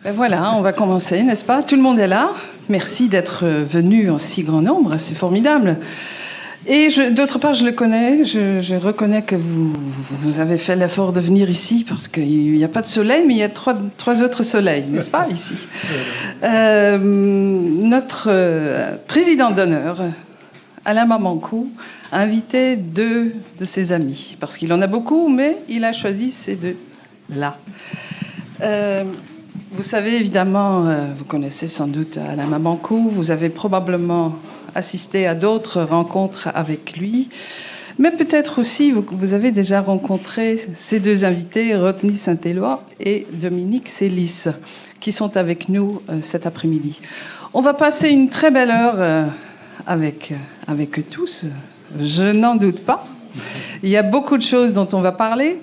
Ben voilà, on va commencer, n'est-ce pas? Tout le monde est là. Merci d'être venu en si grand nombre, c'est formidable. Et d'autre part, je le connais, je reconnais que vous avez fait l'effort de venir ici, parce qu'il n'y a pas de soleil, mais il y a trois autres soleils, n'est-ce pas, ici? Notre président d'honneur, Alain Mamankou, a invité 2 de ses amis, parce qu'il en a beaucoup, mais il a choisi ces 2-là. Vous savez, évidemment, vous connaissez sans doute Alain Mamankou, vous avez probablement assisté à d'autres rencontres avec lui, mais peut-être aussi vous avez déjà rencontré ces 2 invités, Rodney Saint-Éloi et Dominique Sélis, qui sont avec nous cet après-midi. On va passer une très belle heure avec eux tous, je n'en doute pas. Il y a beaucoup de choses dont on va parler.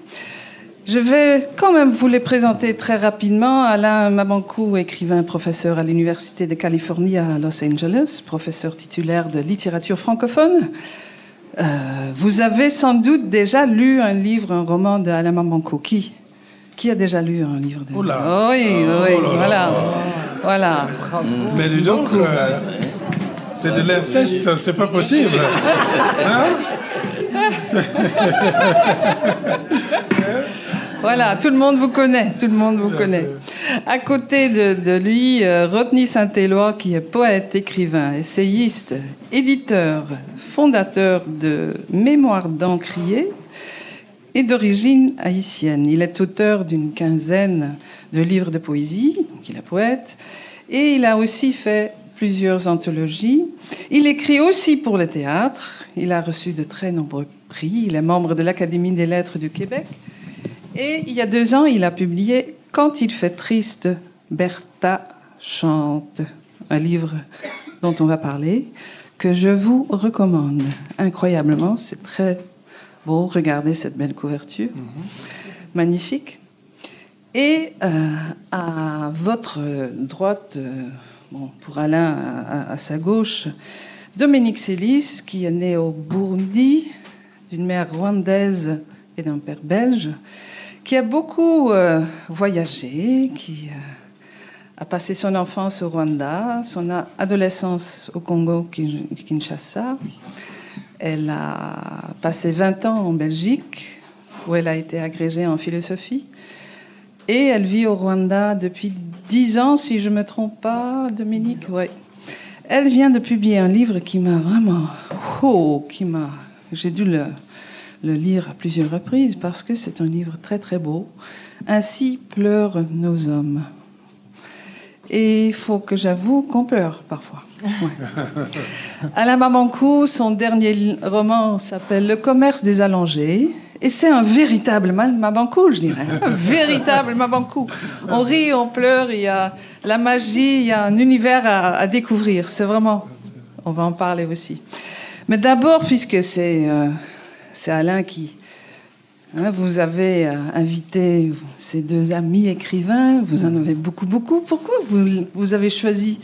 Je vais quand même vous les présenter très rapidement. Alain Mamankou, écrivain, professeur à l'Université de Californie à Los Angeles, professeur titulaire de littérature francophone. Vous avez sans doute déjà lu un livre, un roman d'Alain Mamankou. Qui a déjà lu un livre de... Oula. Oui, voilà. Bravo. Mais dis donc, c'est de l'inceste, c'est pas possible. Hein? Voilà, tout le monde vous connaît, À côté de lui, Rodney Saint-Éloi, qui est poète, écrivain, essayiste, éditeur, fondateur de Mémoire d'Encrier et d'origine haïtienne. Il est auteur d'une 15aine de livres de poésie, donc il est poète, et il a aussi fait plusieurs anthologies. Il écrit aussi pour le théâtre, il a reçu de très nombreux prix, il est membre de l'Académie des lettres du Québec. Et il y a 2 ans, il a publié « Quand il fait triste, Bertha chante », un livre dont on va parler, que je vous recommande. Incroyablement, c'est très beau. Regardez cette belle couverture. Magnifique. Et à votre droite, pour Alain, à sa gauche, Dominique Sélis, qui est né au Burundi, d'une mère rwandaise et d'un père belge, qui a beaucoup voyagé, qui a passé son enfance au Rwanda, son adolescence au Congo-Kinshasa. Elle a passé 20 ans en Belgique, où elle a été agrégée en philosophie. Et elle vit au Rwanda depuis 10 ans, si je ne me trompe pas, Dominique. Oui. Elle vient de publier un livre qui m'a vraiment... J'ai dû le lire à plusieurs reprises parce que c'est un livre très très beau. Ainsi pleurent nos hommes. Et il faut que j'avoue qu'on pleure parfois. Ouais. Alain Mamankou, son dernier roman s'appelle Le commerce des allongés. Et c'est un véritable Mamankou, je dirais. Un véritable Mamankou. On rit, on pleure, il y a la magie, il y a un univers à découvrir. C'est vraiment... On va en parler aussi. Mais d'abord, puisque c'est Alain qui... vous avez invité ces 2 amis écrivains, vous en avez beaucoup. Pourquoi vous avez choisi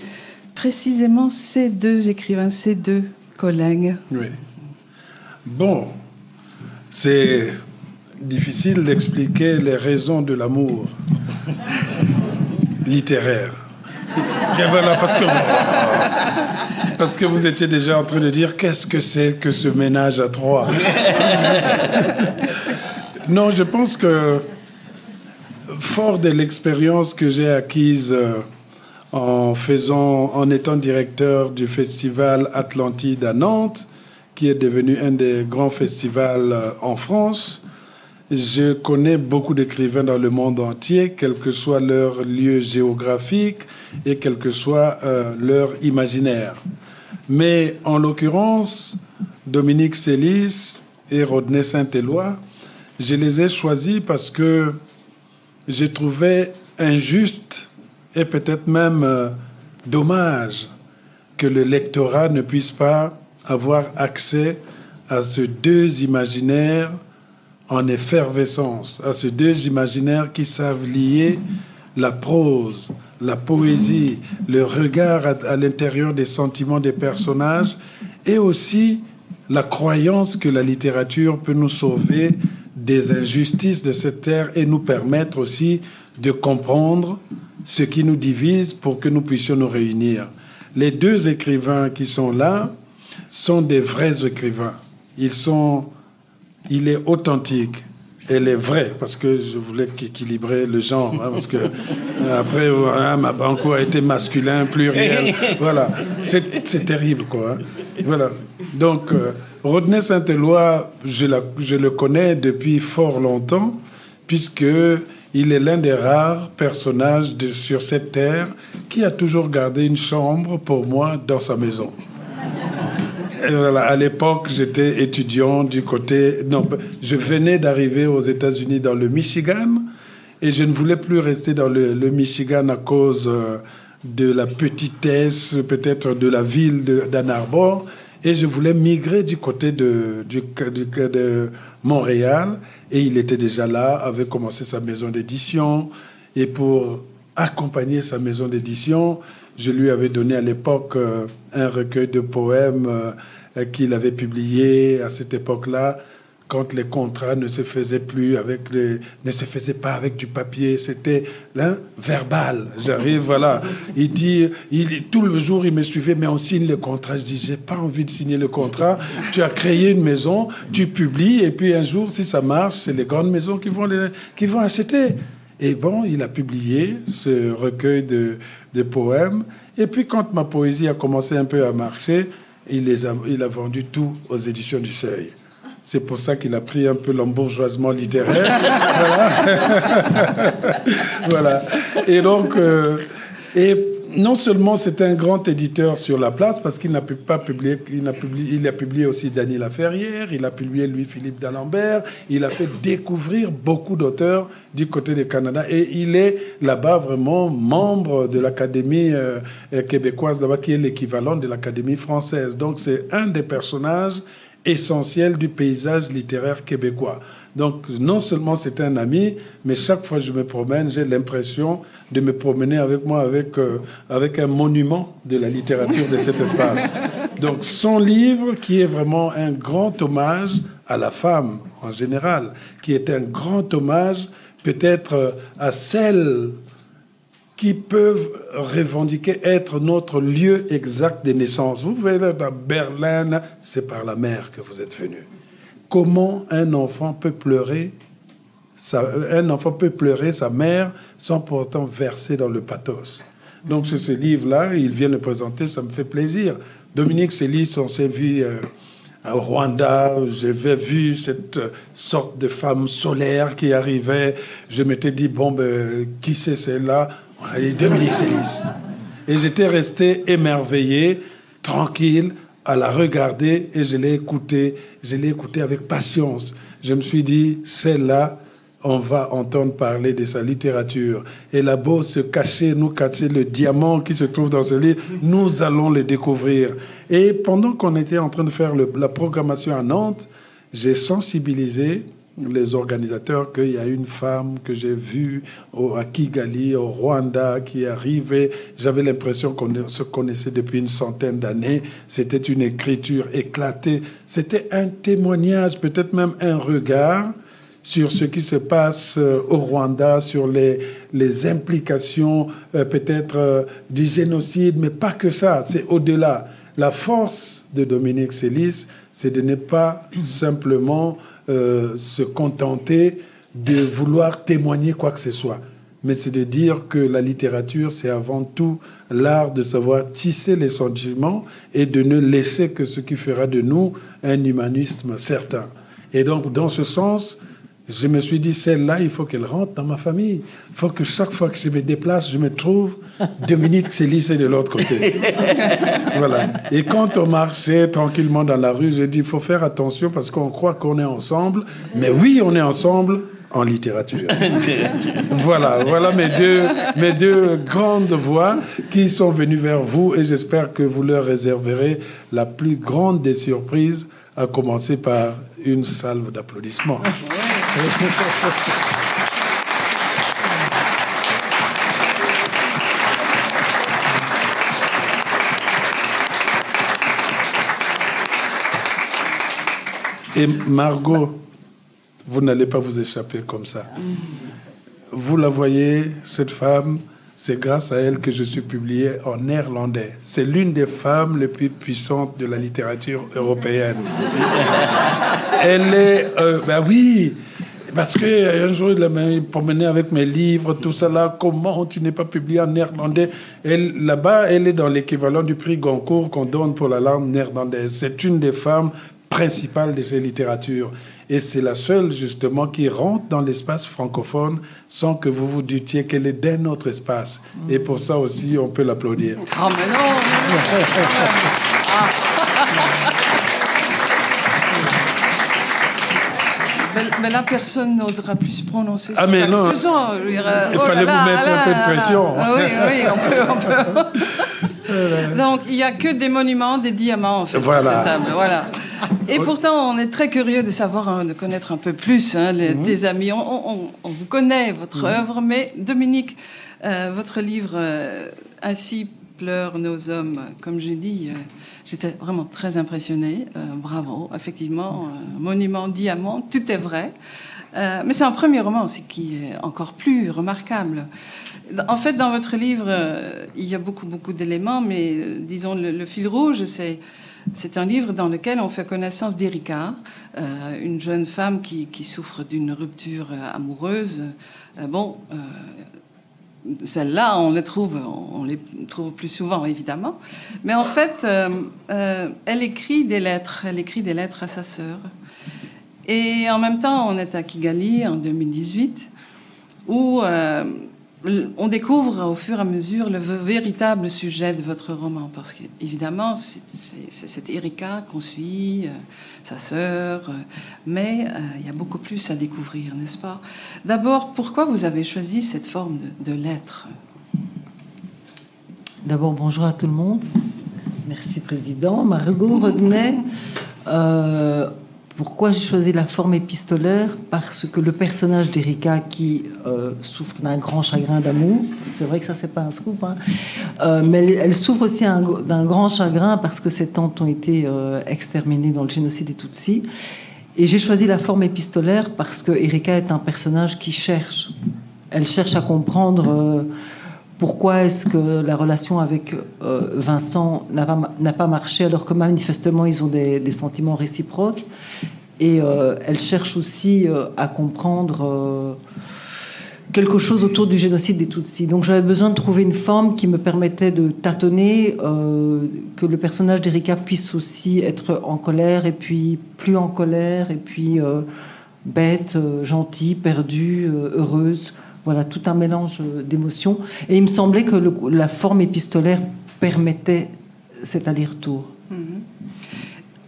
précisément ces 2 écrivains, ces 2 collègues? Oui. Bon, c'est difficile d'expliquer les raisons de l'amour littéraire. Bien voilà, parce que vous étiez déjà en train de dire qu'est-ce que c'est que ce ménage à 3. Non, je pense que fort de l'expérience que j'ai acquise en étant directeur du festival Atlantide à Nantes, qui est devenu un des grands festivals en France, je connais beaucoup d'écrivains dans le monde entier, quel que soit leur lieu géographique et quel que soit leur imaginaire. Mais en l'occurrence, Dominique Sélis et Rodney Saint-Éloi, je les ai choisis parce que je trouvais injuste et peut-être même dommage que le lectorat ne puisse pas avoir accès à ces 2 imaginaires en effervescence, à ces 2 imaginaires qui savent lier la prose, la poésie, le regard à l'intérieur des sentiments des personnages et aussi la croyance que la littérature peut nous sauver des injustices de cette terre et nous permettre aussi de comprendre ce qui nous divise pour que nous puissions nous réunir. Les deux écrivains qui sont là sont des vrais écrivains. Il est authentique. Elle est vraie, parce que je voulais équilibrer le genre, hein, parce que après, ma banco a été masculin, pluriel, voilà, c'est terrible, quoi. Hein. Voilà. Donc, Rodney Saint-Éloi, je le connais depuis fort longtemps, puisque il est l'un des rares personnages sur cette terre qui a toujours gardé une chambre pour moi dans sa maison. Et voilà, à l'époque, j'étais étudiant du côté... Non, je venais d'arriver aux États-Unis dans le Michigan et je ne voulais plus rester dans le Michigan à cause de la petitesse, peut-être de la ville d'Ann Arbor, et je voulais migrer du côté de Montréal. Et il était déjà là, avait commencé sa maison d'édition. Et pour accompagner sa maison d'édition, je lui avais donné à l'époque un recueil de poèmes qu'il avait publié à cette époque-là, quand les contrats ne se faisaient pas avec du papier, c'était verbal. J'arrive, voilà. Il dit, tout le jour, il me suivait, mais on signe le contrat. Je dis, j'ai pas envie de signer le contrat. Tu as créé une maison, tu publies, et puis un jour, si ça marche, c'est les grandes maisons qui vont acheter. Et bon, il a publié ce recueil de poèmes. Et puis, quand ma poésie a commencé un peu à marcher, il a vendu tout aux éditions du Seuil. C'est pour ça qu'il a pris un peu l'embourgeoisement littéraire. Voilà. Voilà. Et donc, non seulement c'est un grand éditeur sur la place, parce qu'il n'a pas publié, il a publié aussi Dany Laferrière, il a publié Louis-Philippe d'Alembert, il a fait découvrir beaucoup d'auteurs du côté du Canada, et il est là-bas vraiment membre de l'Académie québécoise, là-bas, qui est l'équivalent de l'Académie française. Donc c'est un des personnages essentiels du paysage littéraire québécois. Donc, non seulement c'est un ami, mais chaque fois que je me promène, j'ai l'impression de me promener avec moi avec un monument de la littérature de cet espace. Donc, son livre, qui est vraiment un grand hommage à la femme en général, qui est un grand hommage peut-être à celles qui peuvent revendiquer être notre lieu exact de naissance. Vous voyez, dans Berlin, c'est par la mer que vous êtes venu. Comment un enfant peut pleurer sa mère sans pourtant verser dans le pathos. Donc, c'est ce livre-là, il vient le présenter, ça me fait plaisir. Dominique Célis, on s'est vu au Rwanda, j'avais vu cette sorte de femme solaire qui arrivait. Je m'étais dit, bon, qui c'est celle-là? Dominique Célis. Et j'étais resté émerveillé, tranquille, à la regarder, et je l'ai écoutée avec patience. Je me suis dit, celle-là, on va entendre parler de sa littérature. Elle a beau se cacher, nous cacher le diamant qui se trouve dans ce livre, nous allons le découvrir. Et pendant qu'on était en train de faire la programmation à Nantes, j'ai sensibilisé les organisateurs qu'il y a une femme que j'ai vue à Kigali, au Rwanda, qui est arrivée. J'avais l'impression qu'on se connaissait depuis une centaine d'années. C'était une écriture éclatée. C'était un témoignage, peut-être même un regard sur ce qui se passe au Rwanda, sur les implications peut-être du génocide, mais pas que ça, c'est au-delà. La force de Dominique Célis, c'est de ne pas simplement se contenter de vouloir témoigner quoi que ce soit, mais c'est de dire que la littérature, c'est avant tout l'art de savoir tisser les sentiments et de ne laisser que ce qui fera de nous un humanisme certain. Et donc, dans ce sens, je me suis dit, celle-là, il faut qu'elle rentre dans ma famille. Il faut que chaque fois que je me déplace, je me trouve Dominique Célis de l'autre côté. Voilà. Et quand on marchait tranquillement dans la rue, j'ai dit, il faut faire attention parce qu'on croit qu'on est ensemble. Mais oui, on est ensemble en littérature. Voilà mes deux grandes voix qui sont venues vers vous et j'espère que vous leur réserverez la plus grande des surprises, à commencer par une salve d'applaudissements. Et Margot, vous n'allez pas vous échapper comme ça. Vous la voyez, cette femme, c'est grâce à elle que je suis publié en néerlandais. C'est l'une des femmes les plus puissantes de la littérature européenne. Elle est... ben oui, parce qu'un jour, il m'a promené avec mes livres, tout ça là. Comment tu n'es pas publié en néerlandais? Là-bas, elle est dans l'équivalent du prix Goncourt qu'on donne pour la langue néerlandaise. C'est une des femmes principales de ces littératures. Et c'est la seule, justement, qui rentre dans l'espace francophone sans que vous vous doutiez qu'elle est d'un autre espace. Et pour ça aussi, on peut l'applaudir. Ah, mais non, mais là, personne n'osera plus se prononcer sur mais non. ce son. Il fallait vous mettre un peu de pression. Oui, on peut. Donc, il n'y a que des monuments, des diamants, en fait, sur cette table. Voilà. Et pourtant, on est très curieux de savoir, de connaître un peu plus tes amis. On vous connaît, votre œuvre, mais Dominique, votre livre « Ainsi pleurent nos hommes », comme j'ai dit, j'étais vraiment très impressionnée. Bravo, effectivement, monument, diamant, tout est vrai. Mais c'est un premier roman aussi qui est encore plus remarquable. En fait, dans votre livre, il y a beaucoup d'éléments, mais disons, le fil rouge, c'est un livre dans lequel on fait connaissance d'Erika, une jeune femme qui souffre d'une rupture amoureuse. Celles-là, on les trouve plus souvent, évidemment. Mais en fait, elle écrit des lettres. Elle écrit des lettres à sa sœur. Et en même temps, on est à Kigali en 2018, où on découvre au fur et à mesure le véritable sujet de votre roman. Parce qu'évidemment, c'est cette Erika qu'on suit, sa sœur, mais il y a beaucoup plus à découvrir, n'est-ce pas? D'abord, pourquoi vous avez choisi cette forme de lettre? D'abord, bonjour à tout le monde. Merci, Président. Margot Rodney. Pourquoi j'ai choisi la forme épistolaire? Parce que le personnage d'Erika qui souffre d'un grand chagrin d'amour, c'est vrai que ça c'est pas un scoop, mais elle souffre aussi d'un grand chagrin parce que ses tantes ont été exterminées dans le génocide des Tutsis. Et j'ai choisi la forme épistolaire parce que Erika est un personnage qui cherche. Elle cherche à comprendre pourquoi est-ce que la relation avec Vincent n'a pas marché alors que manifestement ils ont des sentiments réciproques. Et elle cherche aussi à comprendre quelque chose autour du génocide des Tutsis. Donc j'avais besoin de trouver une forme qui me permettait de tâtonner, que le personnage d'Erika puisse aussi être en colère, et puis plus en colère, et puis bête, gentille, perdue, heureuse. Voilà, tout un mélange d'émotions. Et il me semblait que la forme épistolaire permettait cet aller-retour.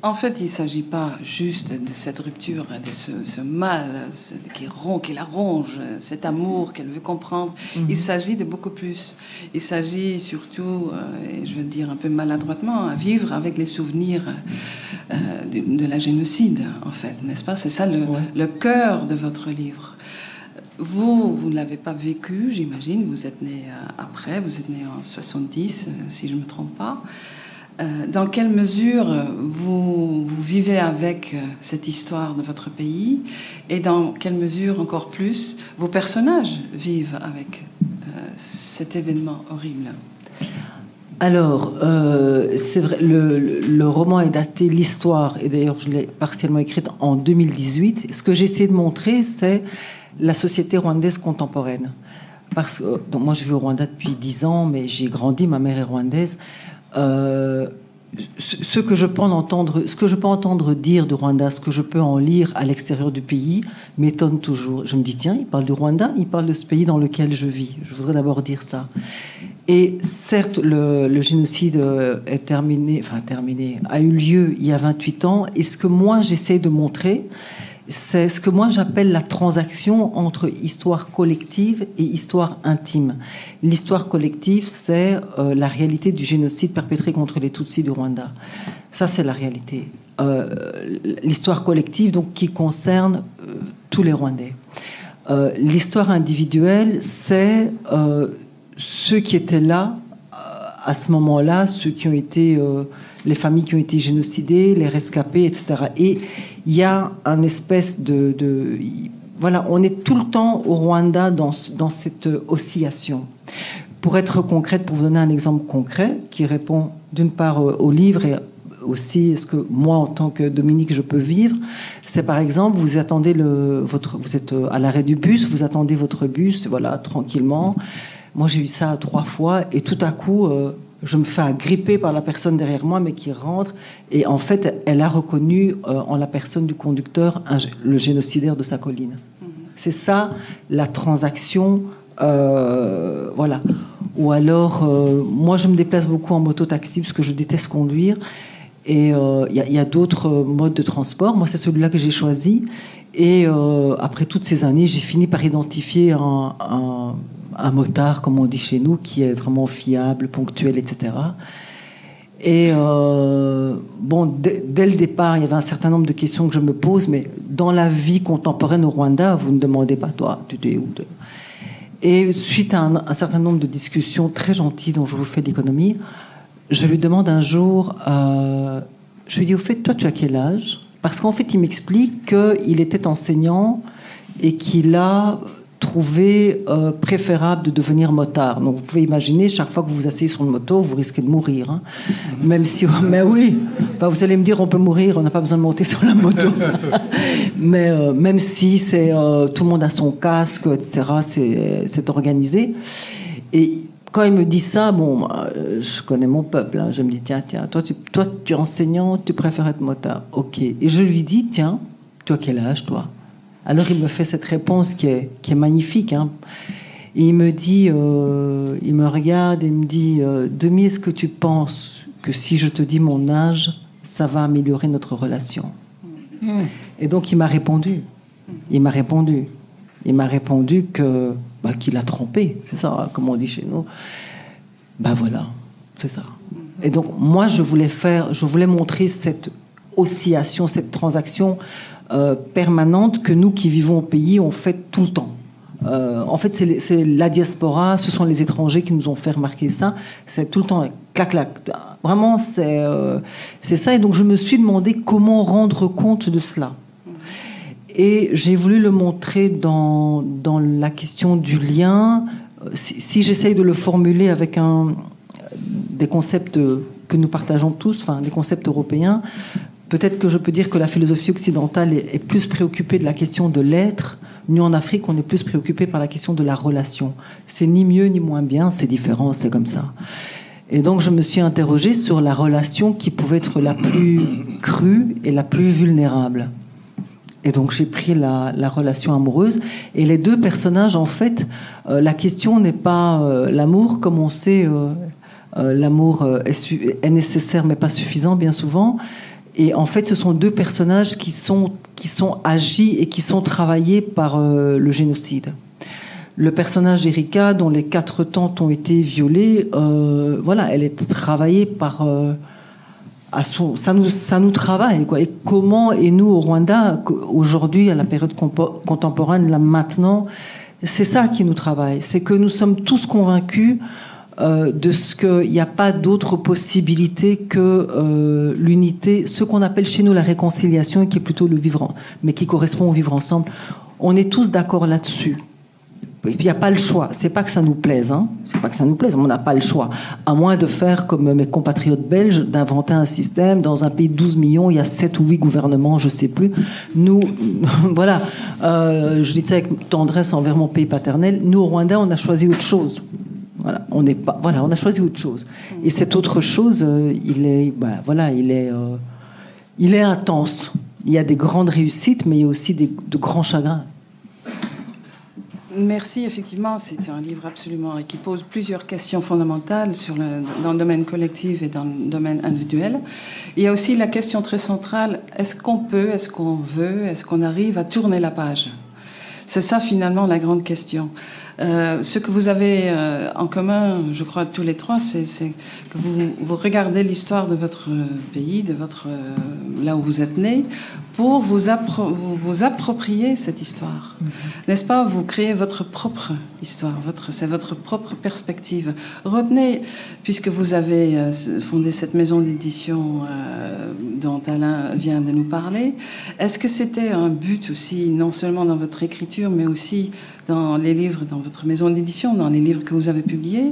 En fait, il ne s'agit pas juste de cette rupture, de ce mal qui la ronge, cet amour qu'elle veut comprendre. Il s'agit de beaucoup plus. Il s'agit surtout, et je veux dire un peu maladroitement, à vivre avec les souvenirs de la génocide, en fait, n'est-ce pas? C'est ça le cœur de votre livre. Vous ne l'avez pas vécu, j'imagine. Vous êtes né après, vous êtes né en 70, si je ne me trompe pas. Dans quelle mesure vous vivez avec cette histoire de votre pays, et dans quelle mesure, encore plus, vos personnages vivent avec cet événement horrible? Alors, c'est vrai, le roman est daté, l'histoire, et d'ailleurs je l'ai partiellement écrite en 2018. Ce que j'ai essayé de montrer, c'est la société rwandaise contemporaine. Parce que donc moi je vis au Rwanda depuis 10 ans, mais j'ai grandi, ma mère est rwandaise. Ce que je peux entendre dire du Rwanda, ce que je peux en lire à l'extérieur du pays, m'étonne toujours. Je me dis, tiens, il parle du Rwanda, il parle de ce pays dans lequel je vis. Je voudrais d'abord dire ça. Et certes, le génocide est terminé, a eu lieu il y a 28 ans. Et ce que moi j'essaie de montrer, c'est ce que moi j'appelle la transaction entre histoire collective et histoire intime. L'histoire collective, c'est la réalité du génocide perpétré contre les Tutsis du Rwanda. Ça, c'est la réalité. L'histoire collective, donc, qui concerne tous les Rwandais. L'histoire individuelle, c'est ceux qui étaient là à ce moment-là, ceux qui ont été... les familles qui ont été génocidées, les rescapés, etc. Et il y a un espèce voilà, on est tout le temps au Rwanda dans cette oscillation. Pour être concrète, pour vous donner un exemple concret qui répond d'une part au livre et aussi est-ce que moi, en tant que Dominique, je peux vivre, c'est par exemple, vous attendez vous êtes à l'arrêt du bus, vous attendez votre bus, voilà, tranquillement. Moi, j'ai eu ça 3 fois et tout à coup, je me fais agripper par la personne derrière moi, mais qui rentre. Et en fait, elle a reconnu en la personne du conducteur le génocidaire de sa colline. C'est ça, la transaction, voilà. Ou alors, moi, je me déplace beaucoup en moto-taxi parce que je déteste conduire. Et il y a d'autres modes de transport. Moi, c'est celui-là que j'ai choisi. Et après toutes ces années, j'ai fini par identifier un motard, comme on dit chez nous, qui est vraiment fiable, ponctuel, etc. Et bon, dès le départ, il y avait un certain nombre de questions que je me pose, mais dans la vie contemporaine au Rwanda, vous ne demandez pas, toi, tu es où? Et suite à un certain nombre de discussions très gentilles dont je vous fais l'économie, je lui demande un jour, je lui dis, au fait, toi, tu as quel âge? Parce qu'en fait, il m'explique qu'il était enseignant et qu'il a trouvé préférable de devenir motard. Donc, vous pouvez imaginer, chaque fois que vous vous asseyez sur une moto, vous risquez de mourir. Hein. Même si... Mais oui, enfin, vous allez me dire, on peut mourir, on n'a pas besoin de monter sur la moto. Mais même si c'est tout le monde a son casque, etc., c'est organisé. Et quand il me dit ça, bon, je connais mon peuple. Hein, je me dis, tiens, toi, tu es enseignant, tu préfères être motard. Ok. Et je lui dis, tiens, tu as quel âge, toi? Alors il me fait cette réponse qui est magnifique. Hein. Et il me dit, il me regarde et il me dit, Demi, est-ce que tu penses que si je te dis mon âge, ça va améliorer notre relation? Et donc il m'a répondu. Il m'a répondu que qu'il a trompé, c'est ça, comme on dit chez nous. Ben voilà, c'est ça. Et donc moi je voulais montrer cette oscillation, cette transaction permanente que nous qui vivons au pays on fait tout le temps. En fait, c'est la diaspora, ce sont les étrangers qui nous ont fait remarquer ça. C'est tout le temps clac clac. Vraiment, c'est ça. Et donc je me suis demandé comment rendre compte de cela. Et j'ai voulu le montrer dans la question du lien. Si j'essaye de le formuler avec des concepts que nous partageons tous, enfin des concepts européens, peut-être que je peux dire que la philosophie occidentale est plus préoccupée de la question de l'être. Nous, en Afrique, on est plus préoccupés par la question de la relation. C'est ni mieux ni moins bien, c'est différent, c'est comme ça. Et donc, je me suis interrogée sur la relation qui pouvait être la plus crue et la plus vulnérable. Et donc j'ai pris la relation amoureuse. Et les deux personnages, en fait, la question n'est pas l'amour, comme on sait, l'amour est nécessaire mais pas suffisant bien souvent. Et en fait, ce sont deux personnages qui sont agis et qui sont travaillés par le génocide. Le personnage d'Erika, dont les 4 tantes ont été violées, voilà, elle est travaillée par... ça nous travaille, quoi. Et comment, et nous au Rwanda, aujourd'hui, à la période contemporaine, là maintenant, c'est ça qui nous travaille. C'est que nous sommes tous convaincus de ce qu'il n'y a pas d'autre possibilité que l'unité, ce qu'on appelle chez nous la réconciliation, qui est plutôt le vivre, mais qui correspond au vivre ensemble. On est tous d'accord là-dessus. Et puis il n'y a pas le choix. C'est pas que ça nous plaise, hein. C'est pas que ça nous plaise. On n'a pas le choix, à moins de faire comme mes compatriotes belges, d'inventer un système dans un pays de 12 millions. Il y a 7 ou 8 gouvernements, je sais plus. Nous, voilà. Je dis ça avec tendresse envers mon pays paternel. Nous au Rwanda, on a choisi autre chose. Voilà, on a choisi autre chose. Et cette autre chose, il est intense. Il y a des grandes réussites, mais il y a aussi de grands chagrins. Merci, effectivement, c'est un livre absolument qui pose plusieurs questions fondamentales dans le domaine collectif et dans le domaine individuel. Il y a aussi la question très centrale, est-ce qu'on peut, est-ce qu'on veut, est-ce qu'on arrive à tourner la page? C'est ça finalement la grande question. Ce que vous avez en commun, je crois, tous les trois, c'est que vous regardez l'histoire de votre pays, là où vous êtes né, pour vous approprier cette histoire. N'est-ce pas? Vous créez votre propre histoire, c'est votre propre perspective. Retenez, puisque vous avez fondé cette maison d'édition dont Alain vient de nous parler, est-ce que c'était un but aussi, non seulement dans votre écriture, mais aussi dans les livres, dans votre maison d'édition, dans les livres que vous avez publiés,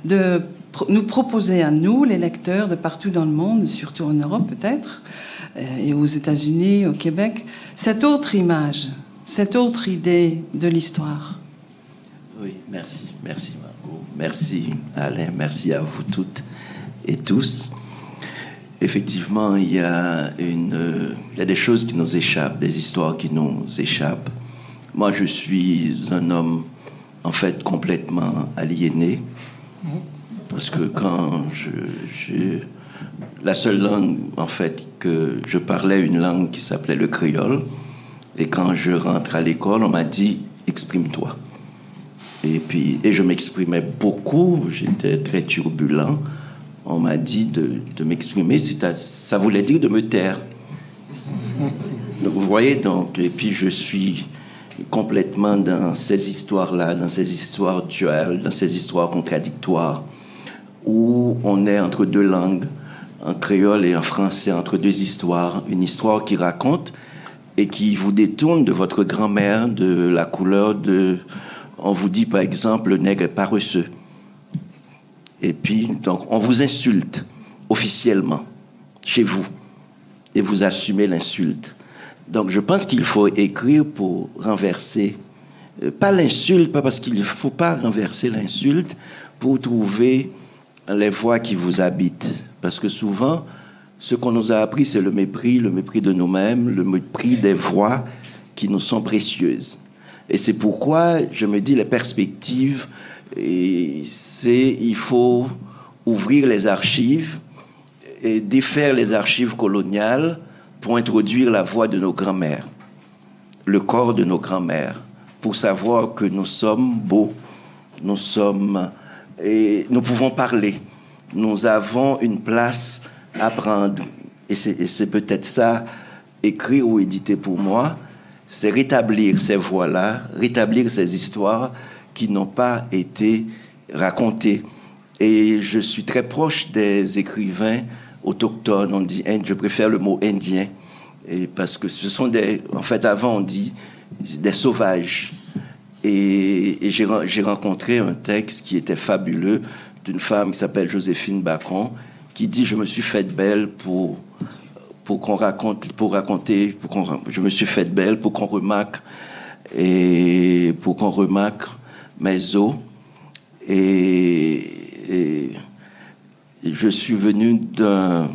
de nous proposer à nous, les lecteurs de partout dans le monde, surtout en Europe peut-être, et aux États-Unis, au Québec, cette autre image, cette autre idée de l'histoire. Oui, merci. Merci Margot. Merci Alain. Merci à vous toutes et tous. Effectivement, il y a des choses qui nous échappent, des histoires qui nous échappent. Moi, je suis un homme, en fait, complètement aliéné. Parce que quand la seule langue, en fait, que je parlais, une langue qui s'appelait le créole. Et quand je rentre à l'école, on m'a dit « exprime-toi ». Et je m'exprimais beaucoup, j'étais très turbulent. On m'a dit de m'exprimer, ça voulait dire de me taire. Donc, vous voyez, donc, et puis je suis complètement dans ces histoires-là, dans ces histoires duales, dans ces histoires contradictoires, où on est entre deux langues, en créole et en français, entre deux histoires. Une histoire qui raconte et qui vous détourne de votre grand-mère, de la couleur de... On vous dit, par exemple, le nègre est paresseux. Et puis, donc, on vous insulte officiellement, chez vous, et vous assumez l'insulte. Donc, je pense qu'il faut écrire pour renverser, pas l'insulte, pas parce qu'il ne faut pas renverser l'insulte, pour trouver les voies qui vous habitent. Parce que souvent, ce qu'on nous a appris, c'est le mépris de nous-mêmes, le mépris des voies qui nous sont précieuses. Et c'est pourquoi je me dis les perspectives, il faut ouvrir les archives et défaire les archives coloniales pour introduire la voix de nos grands-mères, le corps de nos grands-mères, pour savoir que nous sommes beaux, nous pouvons parler, nous avons une place à prendre. Et c'est peut-être ça, écrire ou éditer pour moi, c'est rétablir ces voix-là, rétablir ces histoires qui n'ont pas été racontées. Et je suis très proche des écrivains autochtones. On dit, je préfère le mot indien, parce que ce sont en fait, avant, on dit des sauvages. Et j'ai rencontré un texte qui était fabuleux d'une femme qui s'appelle Joséphine Bacon, qui dit « Je me suis faite belle je me suis faite belle pour qu'on remarque mes os. Et je suis venu d'un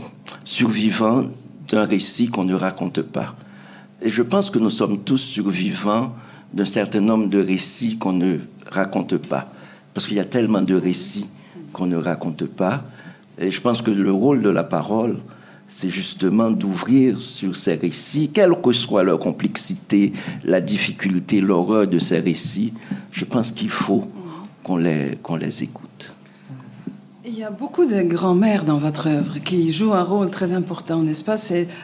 survivant d'un récit qu'on ne raconte pas. Et je pense que nous sommes tous survivants d'un certain nombre de récits qu'on ne raconte pas. Parce qu'il y a tellement de récits qu'on ne raconte pas. Et je pense que le rôle de la parole, c'est justement d'ouvrir sur ces récits, quelle que soit leur complexité, la difficulté, l'horreur de ces récits. Je pense qu'il faut qu'on les écoute. Il y a beaucoup de grand-mères dans votre œuvre qui jouent un rôle très important, n'est-ce pas?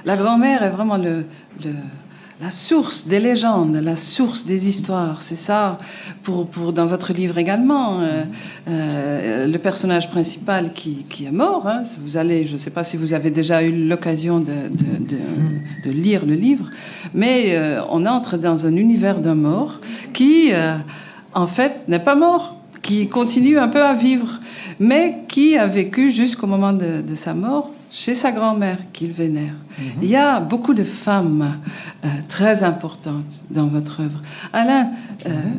La grand-mère est vraiment la source des légendes, la source des histoires. C'est ça, dans votre livre également. Le personnage principal qui est mort. Hein, je ne sais pas si vous avez déjà eu l'occasion de lire le livre, mais on entre dans un univers d'un mort qui, en fait, n'est pas mort, qui continue un peu à vivre, mais qui a vécu jusqu'au moment de sa mort chez sa grand-mère qu'il vénère. Il y a beaucoup de femmes très importantes dans votre œuvre. Alain,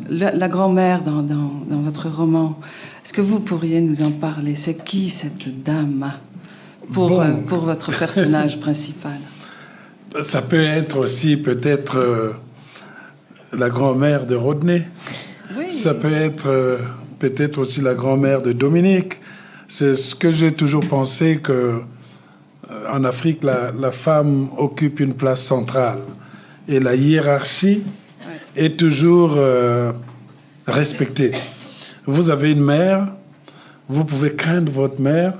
la grand-mère dans votre roman, est-ce que vous pourriez nous en parler? C'est qui cette dame pour votre personnage principal? Ça peut être aussi peut-être la grand-mère de Rodney. Oui. Ça peut être peut-être aussi la grand-mère de Dominique. C'est ce que j'ai toujours pensé que en Afrique, la femme occupe une place centrale et la hiérarchie est toujours respectée. Vous avez une mère, vous pouvez craindre votre mère,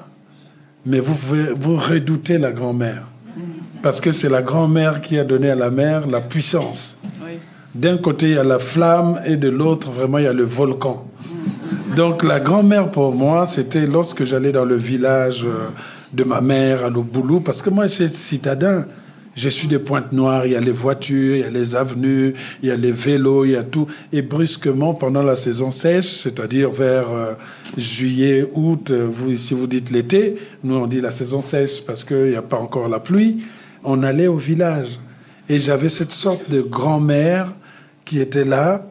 mais vous redoutez la grand-mère parce que c'est la grand-mère qui a donné à la mère la puissance. Oui. D'un côté, il y a la flamme et de l'autre, vraiment, il y a le volcan. Donc, la grand-mère, pour moi, c'était lorsque j'allais dans le village de ma mère à Loboulou, parce que moi, je suis citadin. Je suis de Pointe-Noire, il y a les voitures, il y a les avenues, il y a les vélos, il y a tout. Et brusquement, pendant la saison sèche, c'est-à-dire vers juillet, août, si vous dites l'été, nous on dit la saison sèche parce qu'il n'y a pas encore la pluie, on allait au village. Et j'avais cette sorte de grand-mère qui était là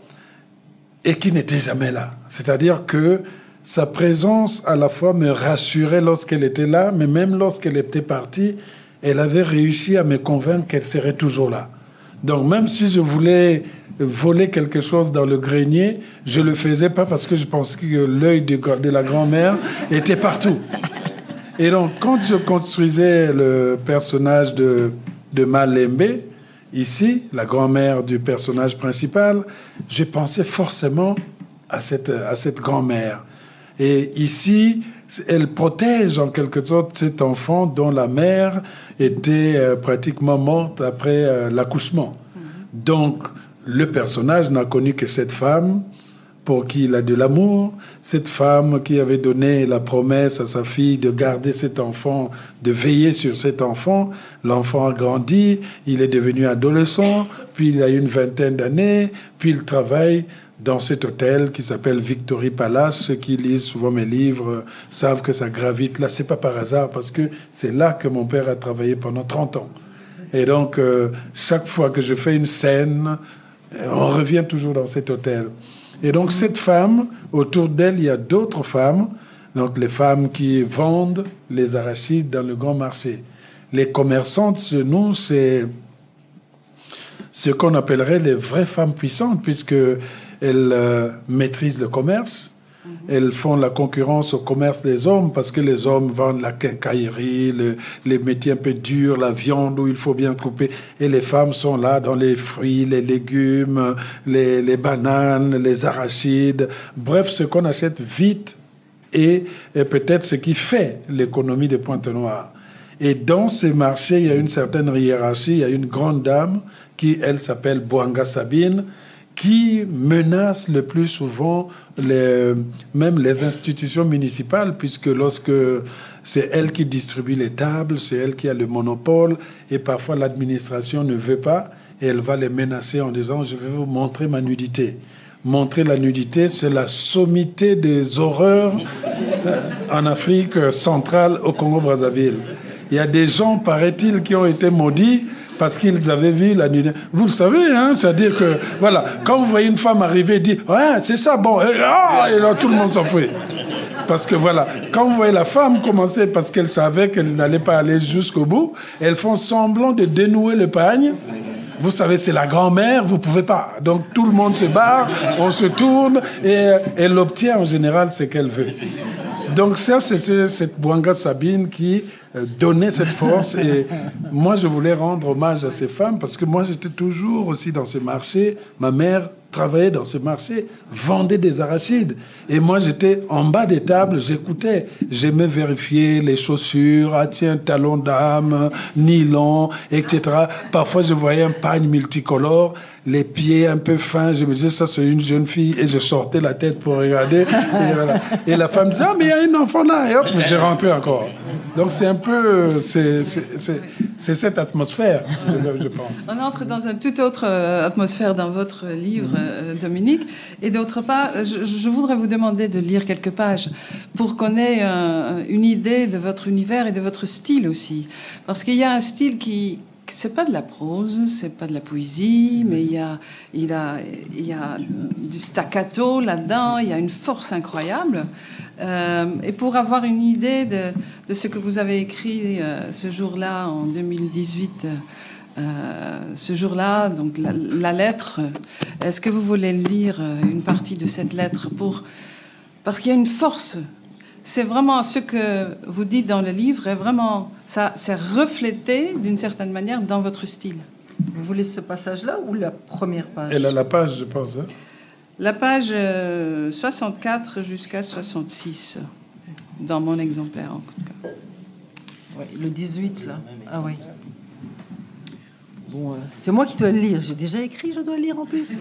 et qui n'était jamais là. C'est-à-dire que sa présence à la fois me rassurait lorsqu'elle était là, mais même lorsqu'elle était partie, elle avait réussi à me convaincre qu'elle serait toujours là. Donc même si je voulais voler quelque chose dans le grenier, je ne le faisais pas parce que je pensais que l'œil de la grand-mère était partout. Et donc quand je construisais le personnage de Malembe, ici, la grand-mère du personnage principal, je pensais forcément à cette grand-mère. Et ici, elle protège en quelque sorte cet enfant dont la mère était pratiquement morte après l'accouchement. Donc, le personnage n'a connu que cette femme pour qui il a de l'amour, cette femme qui avait donné la promesse à sa fille de garder cet enfant, de veiller sur cet enfant. L'enfant a grandi, il est devenu adolescent, puis il a une 20aine d'années, puis il travaille dans cet hôtel qui s'appelle Victory Palace. Ceux qui lisent souvent mes livres savent que ça gravite là. C'est pas par hasard, parce que c'est là que mon père a travaillé pendant 30 ans. Et donc, chaque fois que je fais une scène, on revient toujours dans cet hôtel. Et donc, cette femme, autour d'elle, il y a d'autres femmes, donc les femmes qui vendent les arachides dans le grand marché. Les commerçantes, chez nous, c'est ce qu'on appellerait les vraies femmes puissantes, puisqu'elles maîtrisent le commerce. Elles font la concurrence au commerce des hommes, parce que les hommes vendent la quincaillerie, les métiers un peu durs, la viande où il faut bien couper. Et les femmes sont là dans les fruits, les légumes, les bananes, les arachides. Bref, ce qu'on achète vite et peut-être ce qui fait l'économie de Pointe-Noire. Et dans ces marchés, il y a une certaine hiérarchie. Il y a une grande dame qui, elle, s'appelle Bouanga Sabine, qui menace le plus souvent même les institutions municipales, puisque lorsque c'est elle qui distribue les tables, c'est elle qui a le monopole, et parfois l'administration ne veut pas, et elle va les menacer en disant « je vais vous montrer ma nudité ». Montrer la nudité, c'est la sommité des horreurs en Afrique centrale, au Congo-Brazzaville. Il y a des gens, paraît-il, qui ont été maudits parce qu'ils avaient vu la nudité. Vous le savez, hein, c'est-à-dire que, voilà, quand vous voyez une femme arriver et dire « ouais, c'est ça, bon, et là, tout le monde s'en fout ». Parce que, voilà, quand vous voyez la femme commencer, parce qu'elle savait qu'elle n'allait pas aller jusqu'au bout, elles font semblant de dénouer le pagne. Vous savez, c'est la grand-mère, vous ne pouvez pas. Donc, tout le monde se barre, on se tourne, et elle obtient en général ce qu'elle veut. Donc, ça, c'est cette Bouanga Sabine qui donnait cette force. Et moi, je voulais rendre hommage à ces femmes parce que moi, j'étais toujours aussi dans ce marché. Ma mère travaillait dans ce marché, vendait des arachides. Et moi, j'étais en bas des tables, j'écoutais. J'aimais vérifier les chaussures, ah tiens, talon d'âme, nylon, etc. Parfois, je voyais un pagne multicolore, les pieds un peu fins. Je me disais, ça, c'est une jeune fille. Et je sortais la tête pour regarder. Et, voilà. Et la femme disait, ah, mais il y a un enfant là. Et hop, j'ai rentré encore. Donc, c'est un peu... C'est cette atmosphère, je pense. On entre dans une toute autre atmosphère dans votre livre, Dominique. Et d'autre part, je voudrais vous demander de lire quelques pages pour qu'on ait une idée de votre univers et de votre style aussi. Parce qu'il y a un style qui... C'est pas de la prose, c'est pas de la poésie, mais il y a du staccato là-dedans, il y a une force incroyable. Et pour avoir une idée de ce que vous avez écrit ce jour-là, en 2018, ce jour-là, donc la lettre, est-ce que vous voulez lire une partie de cette lettre parce qu'il y a une force. C'est vraiment ce que vous dites dans le livre, est vraiment, ça, c'est reflété d'une certaine manière dans votre style. Vous voulez ce passage-là ou la première page? Elle a la page, je pense. Hein. La page 64 jusqu'à 66, dans mon exemplaire, en tout cas. Oui, le 18, là. Ah oui. Bon, c'est moi qui dois le lire. J'ai déjà écrit, je dois le lire en plus.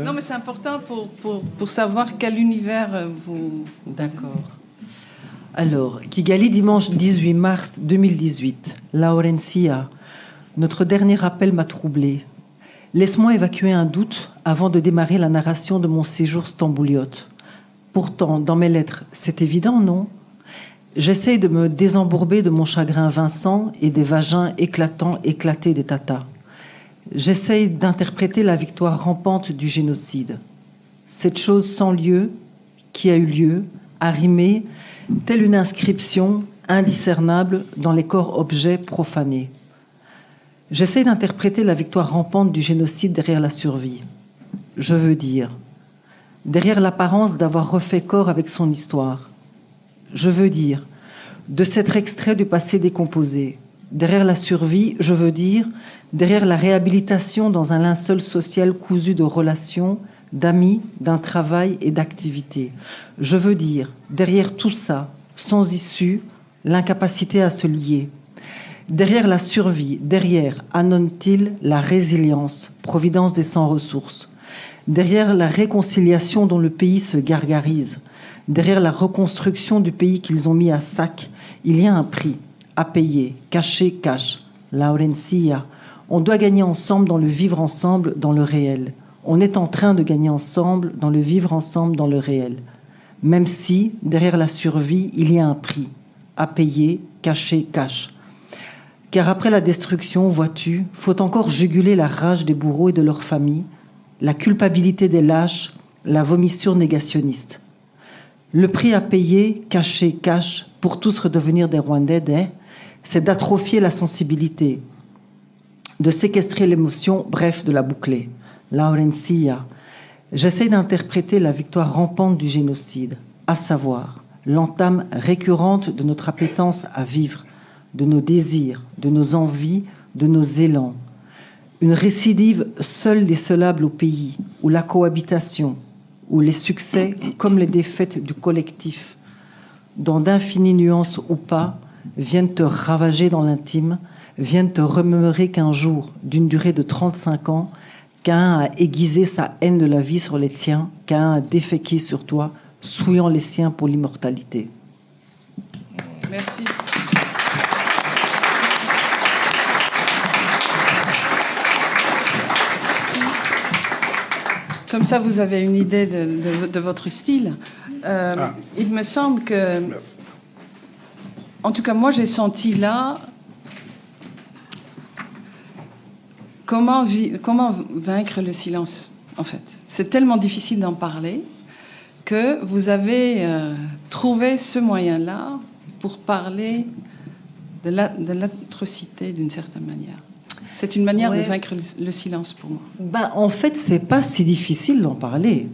Non, mais c'est important pour savoir quel univers vous... D'accord. Alors, Kigali, dimanche 18 mars 2018. Laurencia, notre dernier appel m'a troublée. Laisse-moi évacuer un doute avant de démarrer la narration de mon séjour stambouliote. Pourtant, dans mes lettres, c'est évident, non ? J'essaye de me désembourber de mon chagrin vincent et des vagins éclatés des tatas. J'essaye d'interpréter la victoire rampante du génocide. Cette chose sans lieu, qui a eu lieu, a rimé, telle une inscription indiscernable dans les corps objets profanés. J'essaie d'interpréter la victoire rampante du génocide derrière la survie. Je veux dire, derrière l'apparence d'avoir refait corps avec son histoire. Je veux dire, de s'être extrait du passé décomposé. Derrière la survie, je veux dire, derrière la réhabilitation dans un linceul social cousu de relations, d'amis, d'un travail et d'activités. Je veux dire, derrière tout ça, sans issue, l'incapacité à se lier. Derrière la survie, derrière, annonce-t-il, la résilience, providence des sans-ressources. Derrière la réconciliation dont le pays se gargarise, derrière la reconstruction du pays qu'ils ont mis à sac, il y a un prix à payer, caché, cash. Laurencia, on doit gagner ensemble dans le vivre ensemble, dans le réel. On est en train de gagner ensemble dans le vivre ensemble, dans le réel. Même si, derrière la survie, il y a un prix à payer, caché, cash. Car après la destruction, vois-tu, faut encore juguler la rage des bourreaux et de leurs familles, la culpabilité des lâches, la vomissure négationniste. Le prix à payer, caché, cash, pour tous redevenir des Rwandais, c'est d'atrophier la sensibilité, de séquestrer l'émotion, bref, de la boucler. Laurencia, j'essaie d'interpréter la victoire rampante du génocide, à savoir l'entame récurrente de notre appétence à vivre, de nos désirs, de nos envies, de nos élans. Une récidive seule décelable au pays, où la cohabitation, où les succès comme les défaites du collectif, dans d'infinies nuances ou pas, viennent te ravager dans l'intime, viennent te remémorer qu'un jour, d'une durée de 35 ans, qu'un a aiguisé sa haine de la vie sur les tiens, qu'un a déféqué sur toi, souillant les siens pour l'immortalité. Merci. Comme ça, vous avez une idée de votre style. Il me semble que... En tout cas, moi, j'ai senti là... Comment vaincre le silence, en fait. C'est tellement difficile d'en parler que vous avez trouvé ce moyen-là pour parler de l'atrocité d'une certaine manière. C'est une manière de vaincre le silence pour moi. En fait, c'est pas si difficile d'en parler.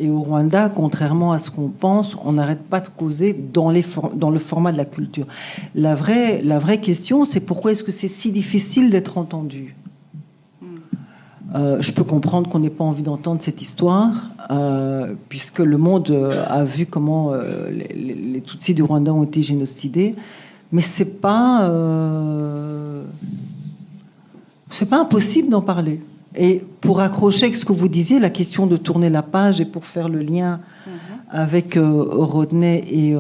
Et au Rwanda, contrairement à ce qu'on pense, on n'arrête pas de causer dans le format de la culture. La vraie question, c'est pourquoi est-ce que c'est si difficile d'être entendu ? Je peux comprendre qu'on n'ait pas envie d'entendre cette histoire, puisque le monde a vu comment les Tutsis du Rwanda ont été génocidés, mais c'est pas impossible d'en parler. Et pour accrocher avec ce que vous disiez, la question de tourner la page, et pour faire le lien avec Rodney et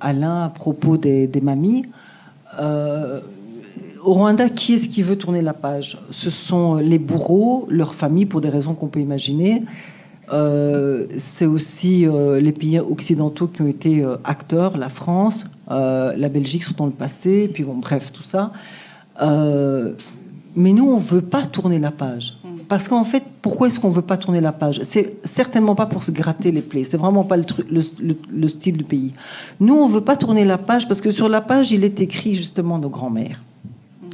Alain à propos des mamies, au Rwanda, qui est-ce qui veut tourner la page ? Ce sont les bourreaux, leurs familles, pour des raisons qu'on peut imaginer. C'est aussi les pays occidentaux qui ont été acteurs, la France, la Belgique sont dans le passé, puis bon, bref, tout ça. Mais nous, on ne veut pas tourner la page. Parce qu'en fait, pourquoi est-ce qu'on ne veut pas tourner la page ? C'est certainement pas pour se gratter les plaies. C'est vraiment pas le style du pays. Nous, on ne veut pas tourner la page parce que sur la page, il est écrit justement nos grands-mères.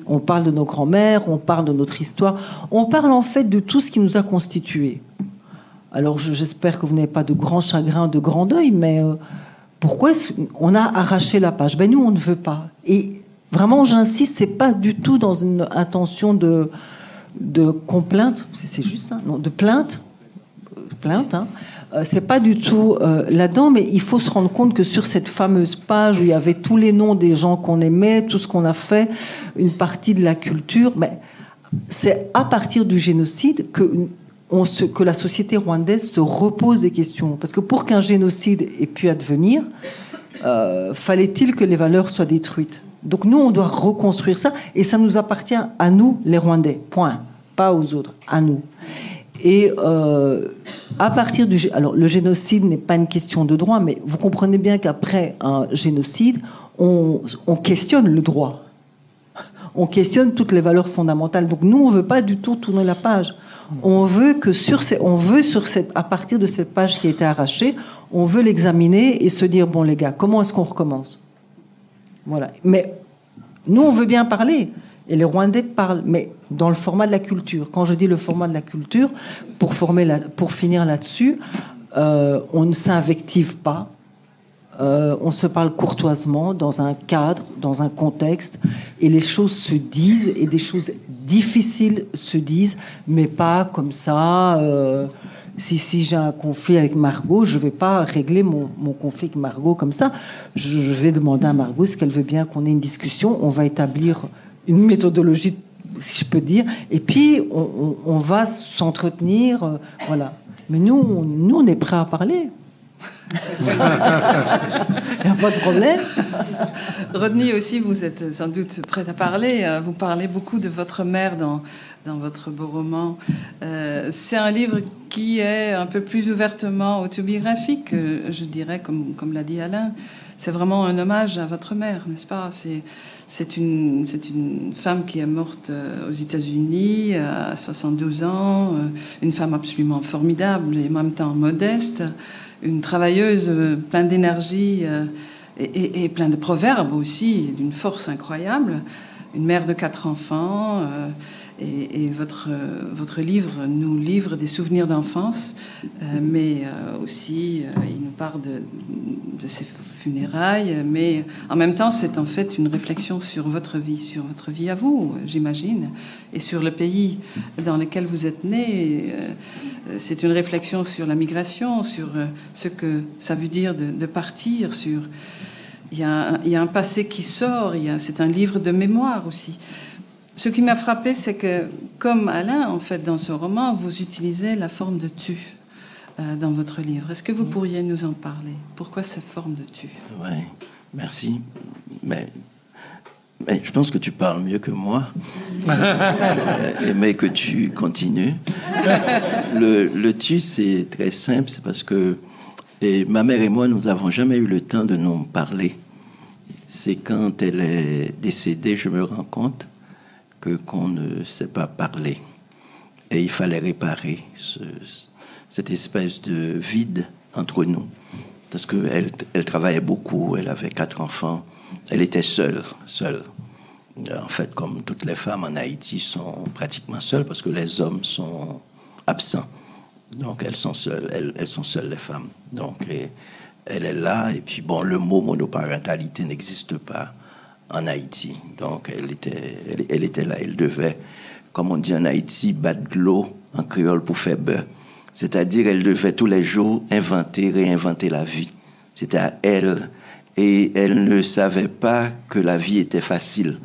On parle de nos grands-mères, on parle de notre histoire. On parle en fait de tout ce qui nous a constitués. Alors, j'espère que vous n'avez pas de grand chagrin, de grand deuil, mais pourquoi est-ce qu'on a arraché la page ? Nous, on ne veut pas. Et vraiment, j'insiste, c'est pas du tout dans une intention de complainte, c'est juste ça, non, de plainte, hein. C'est pas du tout là-dedans, mais il faut se rendre compte que sur cette fameuse page où il y avait tous les noms des gens qu'on aimait, tout ce qu'on a fait, une partie de la culture, c'est à partir du génocide que la société rwandaise se repose des questions. Parce que pour qu'un génocide ait pu advenir, fallait-il que les valeurs soient détruites? Donc nous, on doit reconstruire ça, et ça nous appartient à nous, les Rwandais, point. Pas aux autres, à nous. Et à partir du... Alors, le génocide n'est pas une question de droit, mais vous comprenez bien qu'après un génocide, on questionne le droit. On questionne toutes les valeurs fondamentales. Donc nous, on ne veut pas du tout tourner la page. On veut que à partir de cette page qui a été arrachée, on veut l'examiner et se dire, bon les gars, comment est-ce qu'on recommence? Voilà. Mais nous, on veut bien parler. Et les Rwandais parlent, mais dans le format de la culture. Quand je dis le format de la culture, pour finir là-dessus, on ne s'invective pas. On se parle courtoisement, dans un cadre, dans un contexte, et les choses se disent, et des choses difficiles se disent, mais pas comme ça. Si j'ai un conflit avec Margot, je ne vais pas régler mon conflit avec Margot comme ça. Je vais demander à Margot ce qu'elle veut bien qu'on ait une discussion. On va établir une méthodologie, si je peux dire, et puis on va s'entretenir, voilà. Mais nous, on est prêts à parler. Il n'y a pas de problème. Rodney aussi, vous êtes sans doute prête à parler. Vous parlez beaucoup de votre mère dans votre beau roman. C'est un livre qui est un peu plus ouvertement autobiographique, je dirais, comme l'a dit Alain. C'est vraiment un hommage à votre mère, n'est-ce pas? C'est une femme qui est morte aux États-Unis à 72 ans, une femme absolument formidable et en même temps modeste, une travailleuse pleine d'énergie et plein de proverbes aussi, d'une force incroyable, une mère de 4 enfants. Et votre livre nous livre des souvenirs d'enfance, mais aussi il nous parle de ses funérailles, mais en même temps c'est en fait une réflexion sur votre vie à vous, j'imagine, et sur le pays dans lequel vous êtes né. C'est une réflexion sur la migration, sur ce que ça veut dire de partir, sur... Il y a un passé qui sort, c'est un livre de mémoire aussi. Ce qui m'a frappé, c'est que, comme Alain, en fait, dans ce roman, vous utilisez la forme de tu dans votre livre. Est-ce que vous pourriez nous en parler? Pourquoi cette forme de tu? Oui, merci. Mais je pense que tu parles mieux que moi. Mais que tu continues. Le tu, c'est très simple. C'est parce que ma mère et moi, nous n'avons jamais eu le temps de nous parler. C'est quand elle est décédée, je me rends compte qu'on ne sait pas parler. Et il fallait réparer cette espèce de vide entre nous. Parce qu'elle travaillait beaucoup, elle avait 4 enfants, elle était seule. En fait, comme toutes les femmes en Haïti sont pratiquement seules, parce que les hommes sont absents. Donc elles sont seules, les femmes. Donc elle est là, et puis bon, le mot monoparentalité n'existe pas en Haïti. Donc, elle était là. Elle devait, comme on dit en Haïti, battre de l'eau en créole pour faire beurre. C'est-à-dire, elle devait tous les jours réinventer la vie. C'était à elle. Et elle ne savait pas que la vie était facile.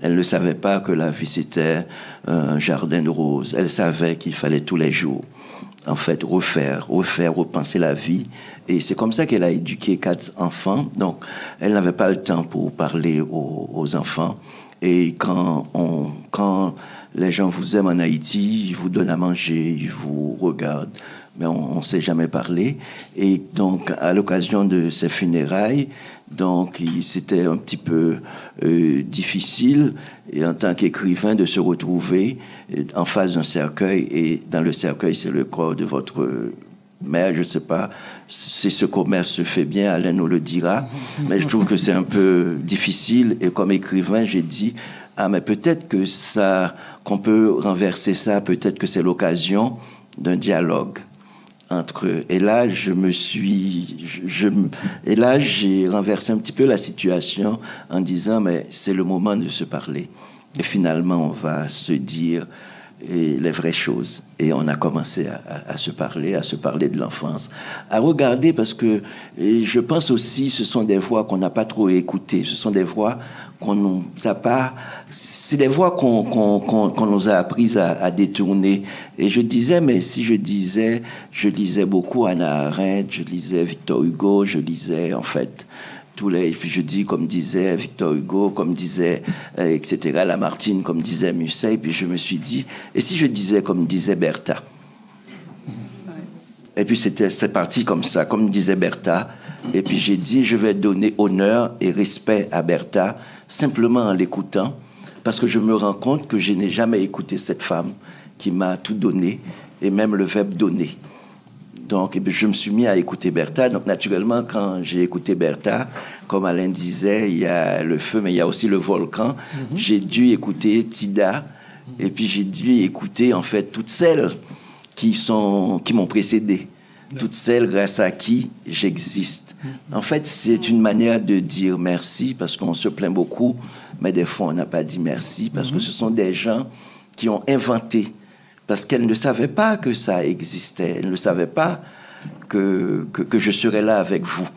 Elle ne savait pas que la vie, c'était un jardin de roses. Elle savait qu'il fallait tous les jours, en fait, repenser la vie. Et c'est comme ça qu'elle a éduqué 4 enfants. Donc, elle n'avait pas le temps pour parler aux enfants. Et quand les gens vous aiment en Haïti, ils vous donnent à manger, ils vous regardent, mais on ne sait jamais parler. Et donc, à l'occasion de ces funérailles, donc, c'était un petit peu difficile, et en tant qu'écrivain, de se retrouver en face d'un cercueil, et dans le cercueil, c'est le corps de votre mère. Je ne sais pas si ce commerce se fait bien, Alain nous le dira, mais je trouve que c'est un peu difficile, et comme écrivain, j'ai dit, mais peut-être que qu'on peut renverser ça, peut-être que c'est l'occasion d'un dialogue entre eux. Et là, j'ai renversé un petit peu la situation en disant, mais c'est le moment de se parler. Et finalement, on va se dire les vraies choses. Et on a commencé à se parler de l'enfance, à regarder, parce que je pense aussi, ce sont des voix qu'on n'a pas trop écoutées. Ce sont des voix qu'on nous a pas... C'est des voix qu'on nous a apprises à détourner. Et je disais, mais si je lisais beaucoup Hannah Arendt, je lisais Victor Hugo, je lisais, en fait, Puis je dis, comme disait Victor Hugo, comme disait, etc., Lamartine, comme disait Musset. Puis je me suis dit, et si je disais comme disait Bertha? Et puis c'est parti comme ça, comme disait Bertha. Et puis j'ai dit, je vais donner honneur et respect à Bertha, simplement en l'écoutant, parce que je me rends compte que je n'ai jamais écouté cette femme qui m'a tout donné, et même le verbe donner. Donc, et puis je me suis mis à écouter Bertha. Donc, naturellement, quand j'ai écouté Bertha, comme Alain disait, il y a le feu, mais il y a aussi le volcan. J'ai dû écouter Tida, et puis j'ai dû écouter, en fait, toutes celles qui m'ont précédé, toutes celles grâce à qui j'existe. En fait, c'est une manière de dire merci, parce qu'on se plaint beaucoup, mais des fois, on n'a pas dit merci, parce que ce sont des gens qui ont inventé, parce qu'elles ne savaient pas que ça existait, elles ne savaient pas que je serais là avec vous.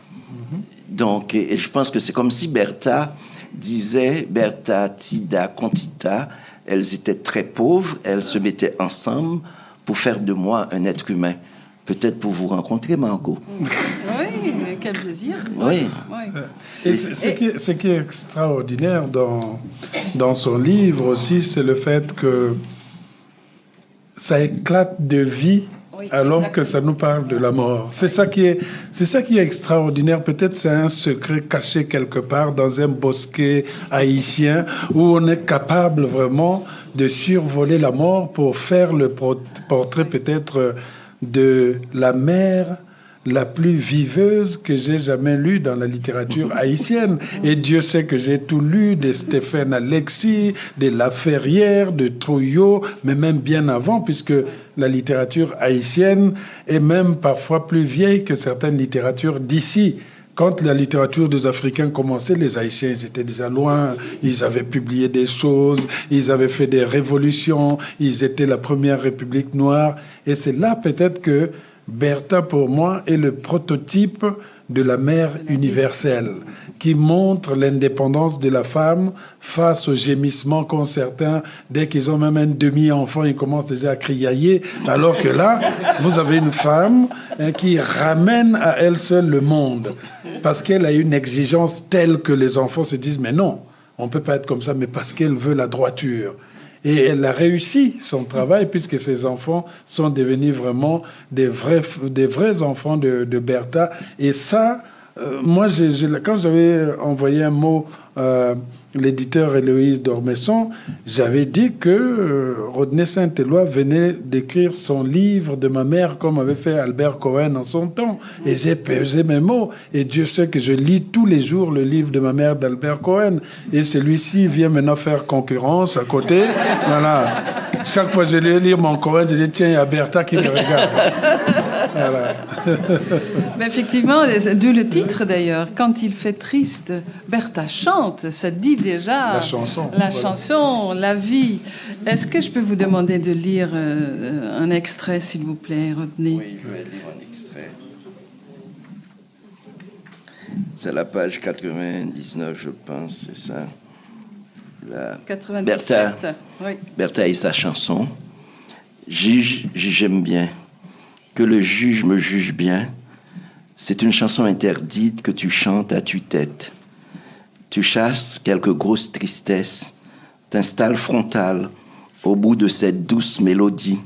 Donc, et je pense que c'est comme si Bertha disait, Bertha, Tida, Kontita, elles étaient très pauvres, elles se mettaient ensemble pour faire de moi un être humain. Peut-être pour vous rencontrer, Margot. Oui, quel plaisir. Oui. Et ce qui est extraordinaire dans son livre aussi, c'est le fait que ça éclate de vie, oui, alors exactement, que ça nous parle de la mort. C'est ça qui est extraordinaire. Peut-être c'est un secret caché quelque part dans un bosquet haïtien où on est capable vraiment de survoler la mort pour faire le portrait peut-être de la mère la plus viveuse que j'ai jamais lue dans la littérature haïtienne. Et Dieu sait que j'ai tout lu, de Stéphane Alexis, de Laferrière, de Trouillot, mais même bien avant, puisque la littérature haïtienne est même parfois plus vieille que certaines littératures d'ici. Quand la littérature des Africains commençait, les Haïtiens, ils étaient déjà loin, ils avaient publié des choses, ils avaient fait des révolutions, ils étaient la première république noire. Et c'est là peut-être que Bertha, pour moi, est le prototype de la mère universelle, qui montre l'indépendance de la femme face aux gémissements qu'ont certains. Dès qu'ils ont même un demi-enfant, ils commencent déjà à criailler. Alors que là, vous avez une femme qui ramène à elle seule le monde, parce qu'elle a une exigence telle que les enfants se disent « Mais non, on ne peut pas être comme ça », mais parce qu'elle veut la droiture. Et elle a réussi son travail, puisque ses enfants sont devenus vraiment des vrais enfants de Bertha. Et ça, moi, quand j'avais envoyé un mot, l'éditeur Héloïse d'Ormesson, j'avais dit que Rodney Saint-Éloi venait d'écrire son livre de ma mère, comme avait fait Albert Cohen en son temps. Et j'ai pesé mes mots. Et Dieu sait que je lis tous les jours le livre de ma mère d'Albert Cohen. Et celui-ci vient maintenant faire concurrence à côté. Voilà. Chaque fois que je vais lire mon Cohen, je dis, tiens, il y a Bertha qui me regarde. Voilà. Mais effectivement, d'où le titre d'ailleurs. Quand il fait triste, Bertha chante. Ça dit déjà la chanson, la vie. Est-ce que je peux vous demander de lire un extrait, s'il vous plaît, Rodney? Oui, je vais lire un extrait. C'est la page 99, je pense, c'est ça. 97. Bertha, oui. Bertha et sa chanson. Juge, j'aime bien. Que le juge me juge bien. C'est une chanson interdite que tu chantes à tue-tête. Tu chasses quelques grosses tristesses, t'installes frontal au bout de cette douce mélodie.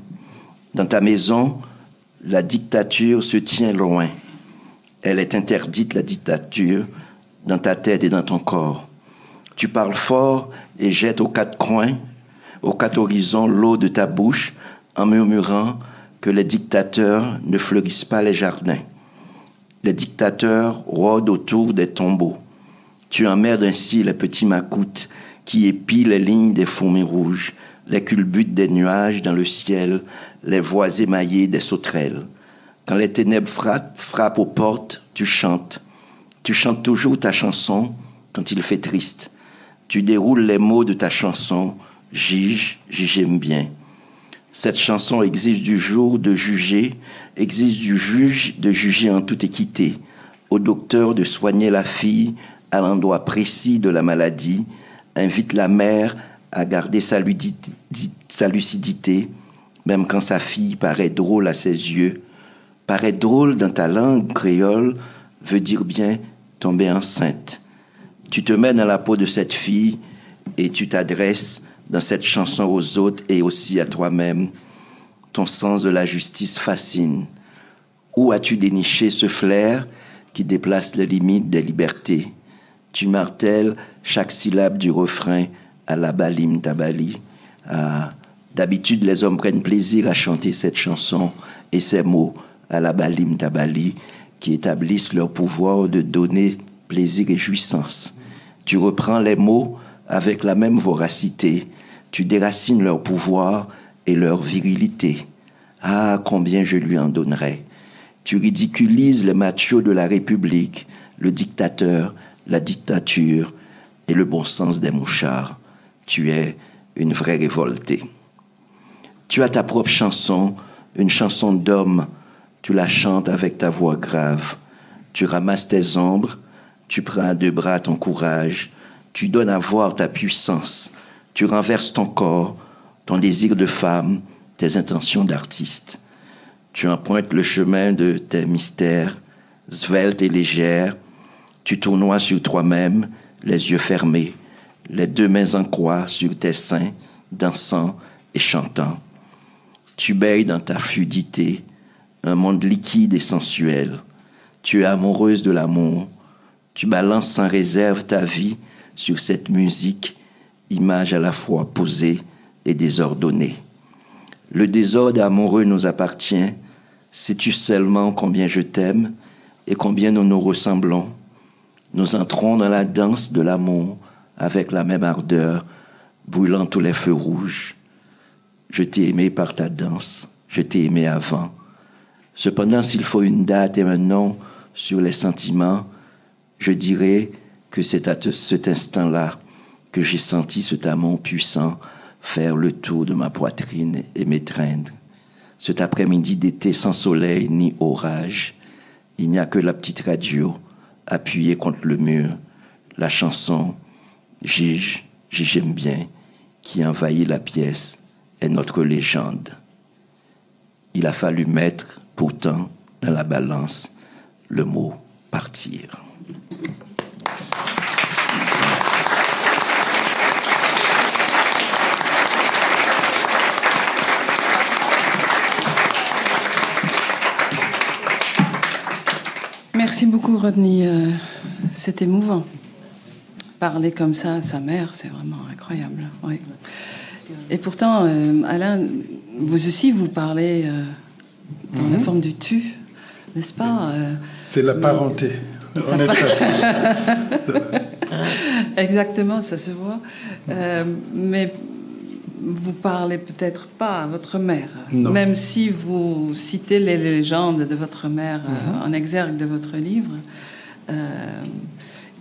Dans ta maison, la dictature se tient loin. Elle est interdite, la dictature, dans ta tête et dans ton corps. Tu parles fort et jettes aux quatre coins, aux quatre horizons, l'eau de ta bouche, en murmurant que les dictateurs ne fleurissent pas les jardins. Les dictateurs rôdent autour des tombeaux. Tu emmerdes ainsi les petits macoutes qui épient les lignes des fourmis rouges, les culbutes des nuages dans le ciel, les voies émaillées des sauterelles. Quand les ténèbres frappent aux portes, tu chantes. Tu chantes toujours ta chanson quand il fait triste. Tu déroules les mots de ta chanson, j'aime bien. Cette chanson exige du jour de juger, exige du juge de juger en toute équité, au docteur de soigner la fille à l'endroit précis de la maladie, invite la mère à garder sa lucidité, même quand sa fille paraît drôle à ses yeux. Paraît drôle dans ta langue créole veut dire bien tombée enceinte. Tu te mets dans la peau de cette fille et tu t'adresses dans cette chanson aux autres et aussi à toi-même. Ton sens de la justice fascine. Où as-tu déniché ce flair qui déplace les limites des libertés? Tu martèles chaque syllabe du refrain à la balim tabali. D'habitude, les hommes prennent plaisir à chanter cette chanson et ces mots à la balim tabali qui établissent leur pouvoir de donner plaisir et jouissance. Tu reprends les mots avec la même voracité. Tu déracines leur pouvoir et leur virilité. Ah, combien je lui en donnerais. Tu ridiculises les machos de la République, le dictateur, la dictature et le bon sens des mouchards. Tu es une vraie révoltée. Tu as ta propre chanson, une chanson d'homme. Tu la chantes avec ta voix grave. Tu ramasses tes ombres, tu prends à deux bras ton courage. Tu donnes à voir ta puissance. Tu renverses ton corps, ton désir de femme, tes intentions d'artiste. Tu empruntes le chemin de tes mystères, svelte et légère. Tu tournoies sur toi-même, les yeux fermés, les deux mains en croix sur tes seins, dansant et chantant. Tu bailles dans ta fluidité, un monde liquide et sensuel. Tu es amoureuse de l'amour. Tu balances sans réserve ta vie sur cette musique, image à la fois posée et désordonnée. Le désordre amoureux nous appartient. Sais-tu seulement combien je t'aime et combien nous nous ressemblons? Nous entrons dans la danse de l'amour avec la même ardeur, brûlant tous les feux rouges. Je t'ai aimé par ta danse, je t'ai aimé avant. Cependant, s'il faut une date et un nom sur les sentiments, je dirais que c'est à cet instant-là que j'ai senti cet amour puissant faire le tour de ma poitrine et m'étreindre. Cet après-midi d'été sans soleil ni orage, il n'y a que la petite radio appuyée contre le mur, la chanson « j'aime bien » qui envahit la pièce est notre légende. Il a fallu mettre pourtant dans la balance le mot « partir ». Merci beaucoup, Rodney. C'est émouvant. Parler comme ça à sa mère, c'est vraiment incroyable. Oui. Et pourtant, Alain, vous aussi, vous parlez dans la forme du tu, n'est-ce pas? C'est la parenté. On est Exactement, ça se voit. Mais vous parlez peut-être pas à votre mère, non. Même si vous citez les légendes de votre mère en exergue de votre livre.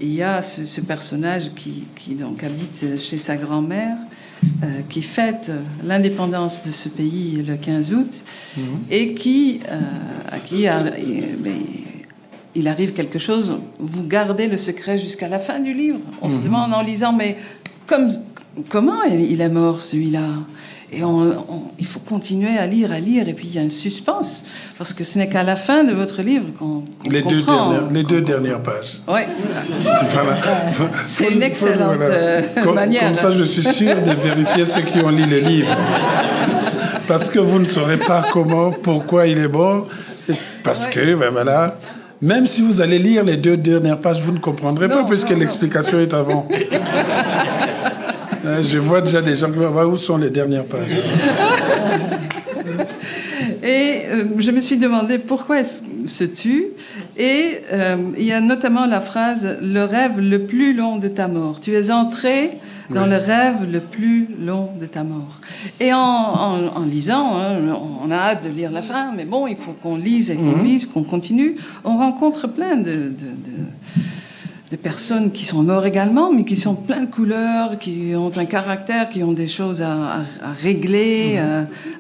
Il y a ce personnage qui donc habite chez sa grand-mère, qui fête l'indépendance de ce pays le 15 août, et à qui il arrive quelque chose. Vous gardez le secret jusqu'à la fin du livre. On se demande en lisant, mais comment il est mort, celui-là? Et il faut continuer à lire, et puis il y a un suspense, parce que ce n'est qu'à la fin de votre livre qu'on comprend. Les deux dernières pages. Oui, c'est ça. C'est une excellente manière. Comme ça, je suis sûr de vérifier ceux qui ont lu le livre. Parce que vous ne saurez pas pourquoi il est mort. Parce que, voilà... Même si vous allez lire les deux dernières pages, vous ne comprendrez pas, puisque l'explication est avant. Je vois déjà des gens qui vont voir où sont les dernières pages. Et je me suis demandé pourquoi est-ce se tue. Et il y a notamment la phrase « Le rêve le plus long de ta mort ». Tu es entré dans le rêve le plus long de ta mort. Et en lisant, on a hâte de lire la fin, mais bon, il faut qu'on lise et qu'on lise, qu'on continue. On rencontre plein de personnes qui sont mortes également, mais qui sont plein de couleurs, qui ont un caractère, qui ont des choses à régler,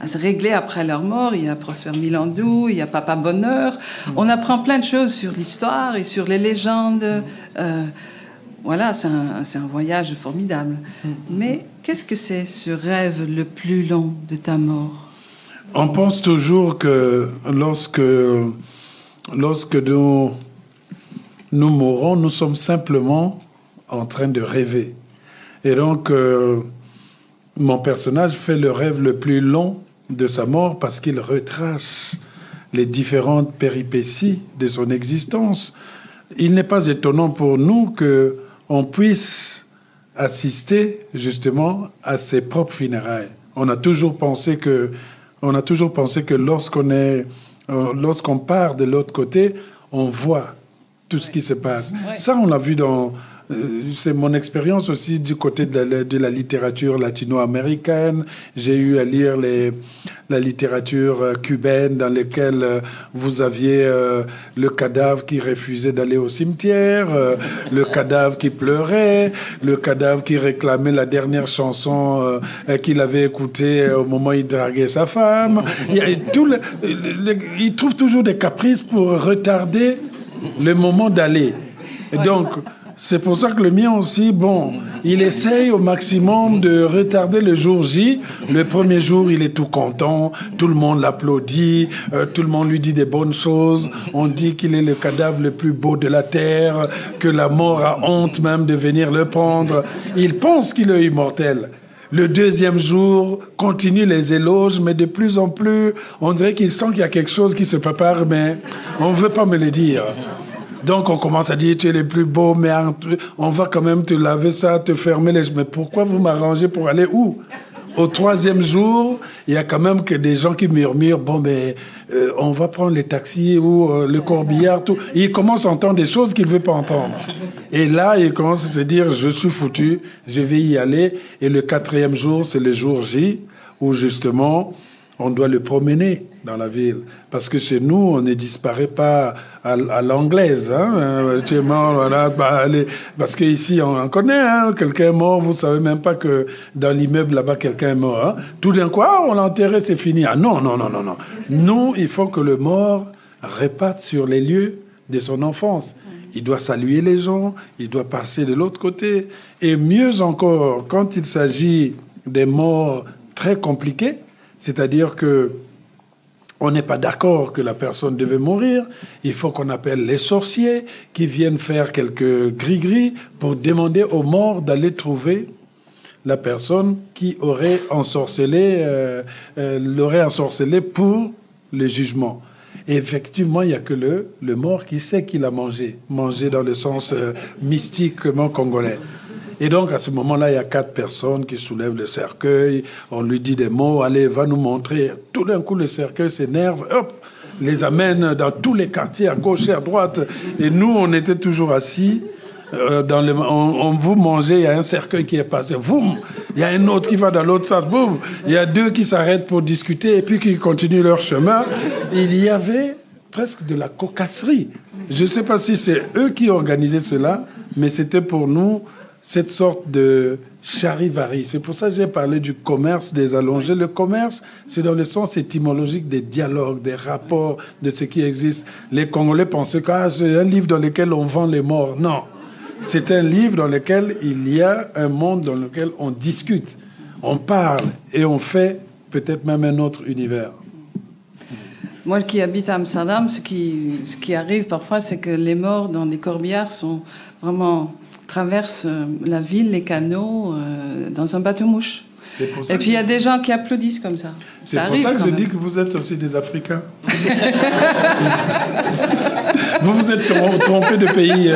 à se régler après leur mort. Il y a Prosper Milandou, il y a Papa Bonheur. On apprend plein de choses sur l'histoire et sur les légendes. Voilà, c'est un voyage formidable. Mais qu'est-ce que c'est ce rêve le plus long de ta mort? On pense toujours que lorsque nous mourons, nous sommes simplement en train de rêver. Et donc, mon personnage fait le rêve le plus long de sa mort parce qu'il retrace les différentes péripéties de son existence. Il n'est pas étonnant pour nous qu'on puisse assister justement à ses propres funérailles. On a toujours pensé que lorsqu'on part de l'autre côté, on voit tout ce qui se passe. Ouais. Ça, on l'a vu c'est mon expérience aussi du côté de la littérature latino-américaine. J'ai eu à lire la littérature cubaine dans laquelle vous aviez le cadavre qui refusait d'aller au cimetière, le cadavre qui pleurait, le cadavre qui réclamait la dernière chanson qu'il avait écoutée au moment où il draguait sa femme. Il trouve toujours des caprices pour retarder le moment d'aller. Et donc, c'est pour ça que le mien aussi, il essaye au maximum de retarder le jour J. Le premier jour, il est tout content, tout le monde l'applaudit, tout le monde lui dit des bonnes choses. On dit qu'il est le cadavre le plus beau de la terre, que la mort a honte même de venir le prendre. Il pense qu'il est immortel. Le deuxième jour, continue les éloges, mais de plus en plus, on dirait qu'il sent qu'il y a quelque chose qui se prépare, mais on ne veut pas me le dire. Donc, on commence à dire, tu es le plus beau, mais on va quand même te laver ça, te fermer les... Mais pourquoi vous m'arrangez pour aller où? Au troisième jour, il y a quand même que des gens qui murmurent, on va prendre les taxis ou le corbillard, tout. Il commence à entendre des choses qu'il ne veut pas entendre. Et là, il commence à se dire, je suis foutu, je vais y aller. Et le quatrième jour, c'est le jour J, où justement, on doit le promener dans la ville. Parce que chez nous, on ne disparaît pas à l'anglaise. Hein? Tu es mort, voilà, allez. Parce qu'ici, on connaît, quelqu'un est mort, vous ne savez même pas que dans l'immeuble là-bas, quelqu'un est mort. Hein? Tout d'un coup, on l'a enterré, c'est fini. Ah non. Nous, il faut que le mort répate sur les lieux de son enfance. Il doit saluer les gens, il doit passer de l'autre côté. Et mieux encore, quand il s'agit des morts très compliquées, c'est-à-dire que on n'est pas d'accord que la personne devait mourir, il faut qu'on appelle les sorciers qui viennent faire quelques gris-gris pour demander aux morts d'aller trouver la personne qui aurait l'aurait ensorcelé pour le jugement. Et effectivement, il n'y a que le mort qui sait qu'il a mangé dans le sens mystiquement congolais. Et donc, à ce moment-là, il y a 4 personnes qui soulèvent le cercueil. On lui dit des mots, allez, va nous montrer. Tout d'un coup, le cercueil s'énerve, hop, les amène dans tous les quartiers, à gauche et à droite. Et nous, on était toujours assis. On vous mangeait, il y a un cercueil qui est passé, boum, il y a un autre qui va dans l'autre sens, boum, il y a 2 qui s'arrêtent pour discuter et puis qui continuent leur chemin. Il y avait presque de la cocasserie. Je ne sais pas si c'est eux qui organisaient cela, mais c'était pour nous cette sorte de charivari. C'est pour ça que j'ai parlé du commerce des allongés. Le commerce, c'est dans le sens étymologique des dialogues, des rapports, de ce qui existe. Les Congolais pensaient que c'est un livre dans lequel on vend les morts. Non. C'est un livre dans lequel il y a un monde dans lequel on discute, on parle et on fait peut-être même un autre univers. Moi qui habite à Amsterdam, ce qui arrive parfois, c'est que les morts dans les corbillards traversent la ville, les canaux, dans un bateau-mouche. Et puis il y a des gens qui applaudissent comme ça. C'est pour ça que je dis que vous êtes aussi des Africains. Vous vous êtes trompés de pays.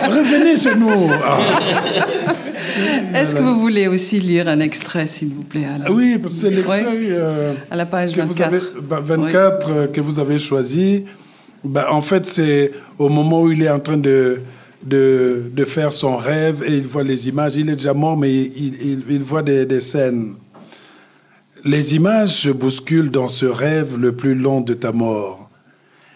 Revenez chez nous. Est-ce que vous voulez aussi lire un extrait, s'il vous plaît, Alain? Oui, parce que c'est l'extrait à la page 24. 24 que vous avez choisi. En fait, c'est au moment où il est en train de faire son rêve et il voit les images. Il est déjà mort, mais il voit des scènes. Les images se bousculent dans ce rêve le plus long de ta mort.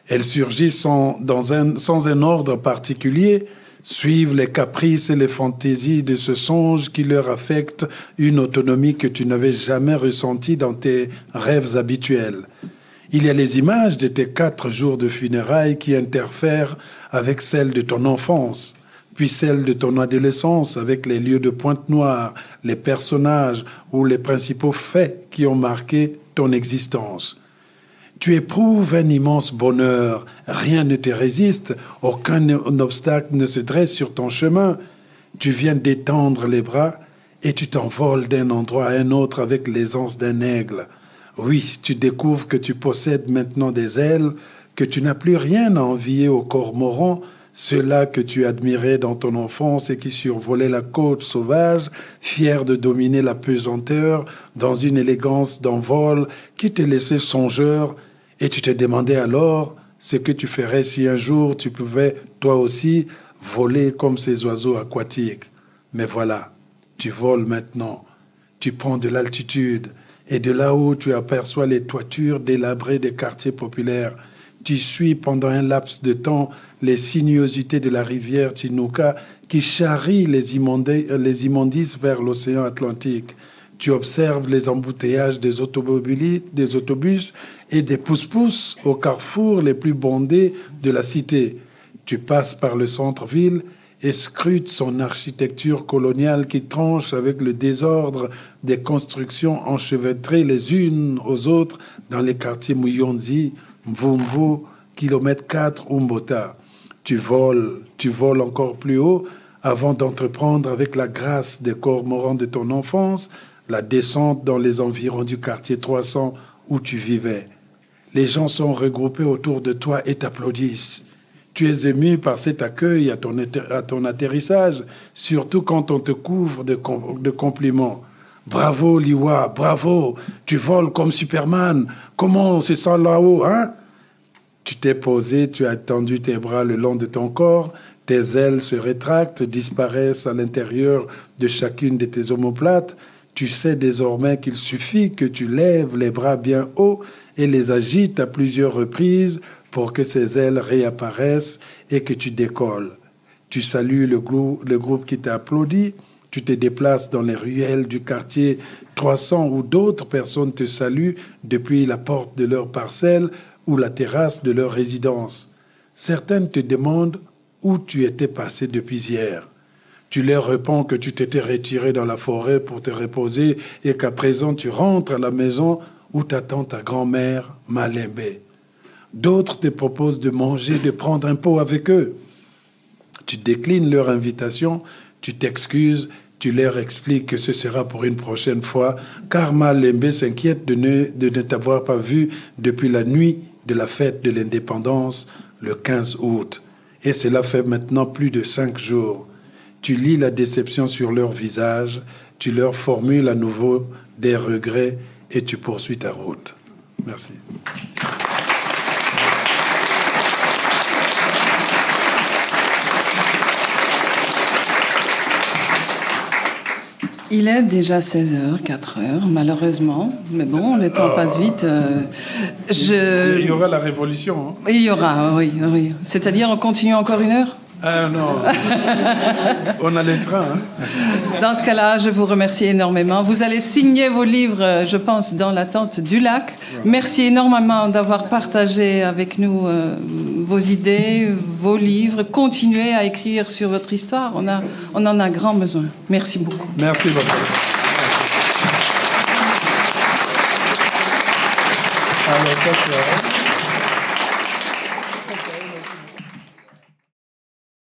Elles surgissent sans un ordre particulier, suivent les caprices et les fantaisies de ce songe qui leur affecte une autonomie que tu n'avais jamais ressentie dans tes rêves habituels. Il y a les images de tes 4 jours de funérailles qui interfèrent avec celles de ton enfance, puis celles de ton adolescence avec les lieux de Pointe-Noire, les personnages ou les principaux faits qui ont marqué ton existence. Tu éprouves un immense bonheur. Rien ne te résiste. Aucun obstacle ne se dresse sur ton chemin. Tu viens d'étendre les bras et tu t'envoles d'un endroit à un autre avec l'aisance d'un aigle. Oui, tu découvres que tu possèdes maintenant des ailes, que tu n'as plus rien à envier aux cormorans, ceux-là que tu admirais dans ton enfance et qui survolaient la côte sauvage, fiers de dominer la pesanteur dans une élégance d'envol qui te laissait songeur, et tu te demandais alors ce que tu ferais si un jour tu pouvais, toi aussi, voler comme ces oiseaux aquatiques. Mais voilà, tu voles maintenant, tu prends de l'altitude, et de là-haut tu aperçois les toitures délabrées des quartiers populaires. Tu suis pendant un laps de temps les sinuosités de la rivière Chinooka qui charrie les immondices vers l'océan Atlantique. Tu observes les embouteillages des autobus et des pousse-pousse aux carrefours les plus bondés de la cité. Tu passes par le centre-ville et scrutes son architecture coloniale qui tranche avec le désordre des constructions enchevêtrées les unes aux autres dans les quartiers Muyonzi, Mvumvu, kilomètre 4 ou Mbota. Tu voles encore plus haut avant d'entreprendre avec la grâce des cormorans de ton enfance la descente dans les environs du quartier 300 où tu vivais. Les gens sont regroupés autour de toi et t'applaudissent. Tu es ému par cet accueil à ton atterrissage, surtout quand on te couvre de compliments. Bravo Liwa, bravo, tu voles comme Superman. Comment on se sent là-haut, hein? Tu t'es posé, tu as tendu tes bras le long de ton corps, tes ailes se rétractent, disparaissent à l'intérieur de chacune de tes omoplates. Tu sais désormais qu'il suffit que tu lèves les bras bien haut et les agites à plusieurs reprises pour que ces ailes réapparaissent et que tu décolles. Tu salues le groupe qui t'applaudit, tu te déplaces dans les ruelles du quartier 300 où d'autres personnes te saluent depuis la porte de leur parcelle ou la terrasse de leur résidence. Certaines te demandent où tu étais passé depuis hier. Tu leur réponds que tu t'étais retiré dans la forêt pour te reposer et qu'à présent tu rentres à la maison où t'attend ta grand-mère Malembe. D'autres te proposent de manger, de prendre un pot avec eux. Tu déclines leur invitation, tu t'excuses, tu leur expliques que ce sera pour une prochaine fois, car Malembe s'inquiète de ne t'avoir pas vu depuis la nuit de la fête de l'indépendance, le 15 août. Et cela fait maintenant plus de 5 jours. Tu lis la déception sur leur visage, tu leur formules à nouveau des regrets et tu poursuis ta route. Merci. Il est déjà 16h, 4h, malheureusement. Mais bon, le temps passe vite. Il y aura la révolution. Hein. Il y aura, oui. C'est-à-dire, on continue encore 1 heure ? Ah non, on a les trains. Hein. Dans ce cas-là, je vous remercie énormément. Vous allez signer vos livres, je pense, dans l'attente du lac. Merci énormément d'avoir partagé avec nous vos idées, vos livres. Continuez à écrire sur votre histoire. On en a grand besoin. Merci beaucoup. Merci beaucoup. Alors, ça,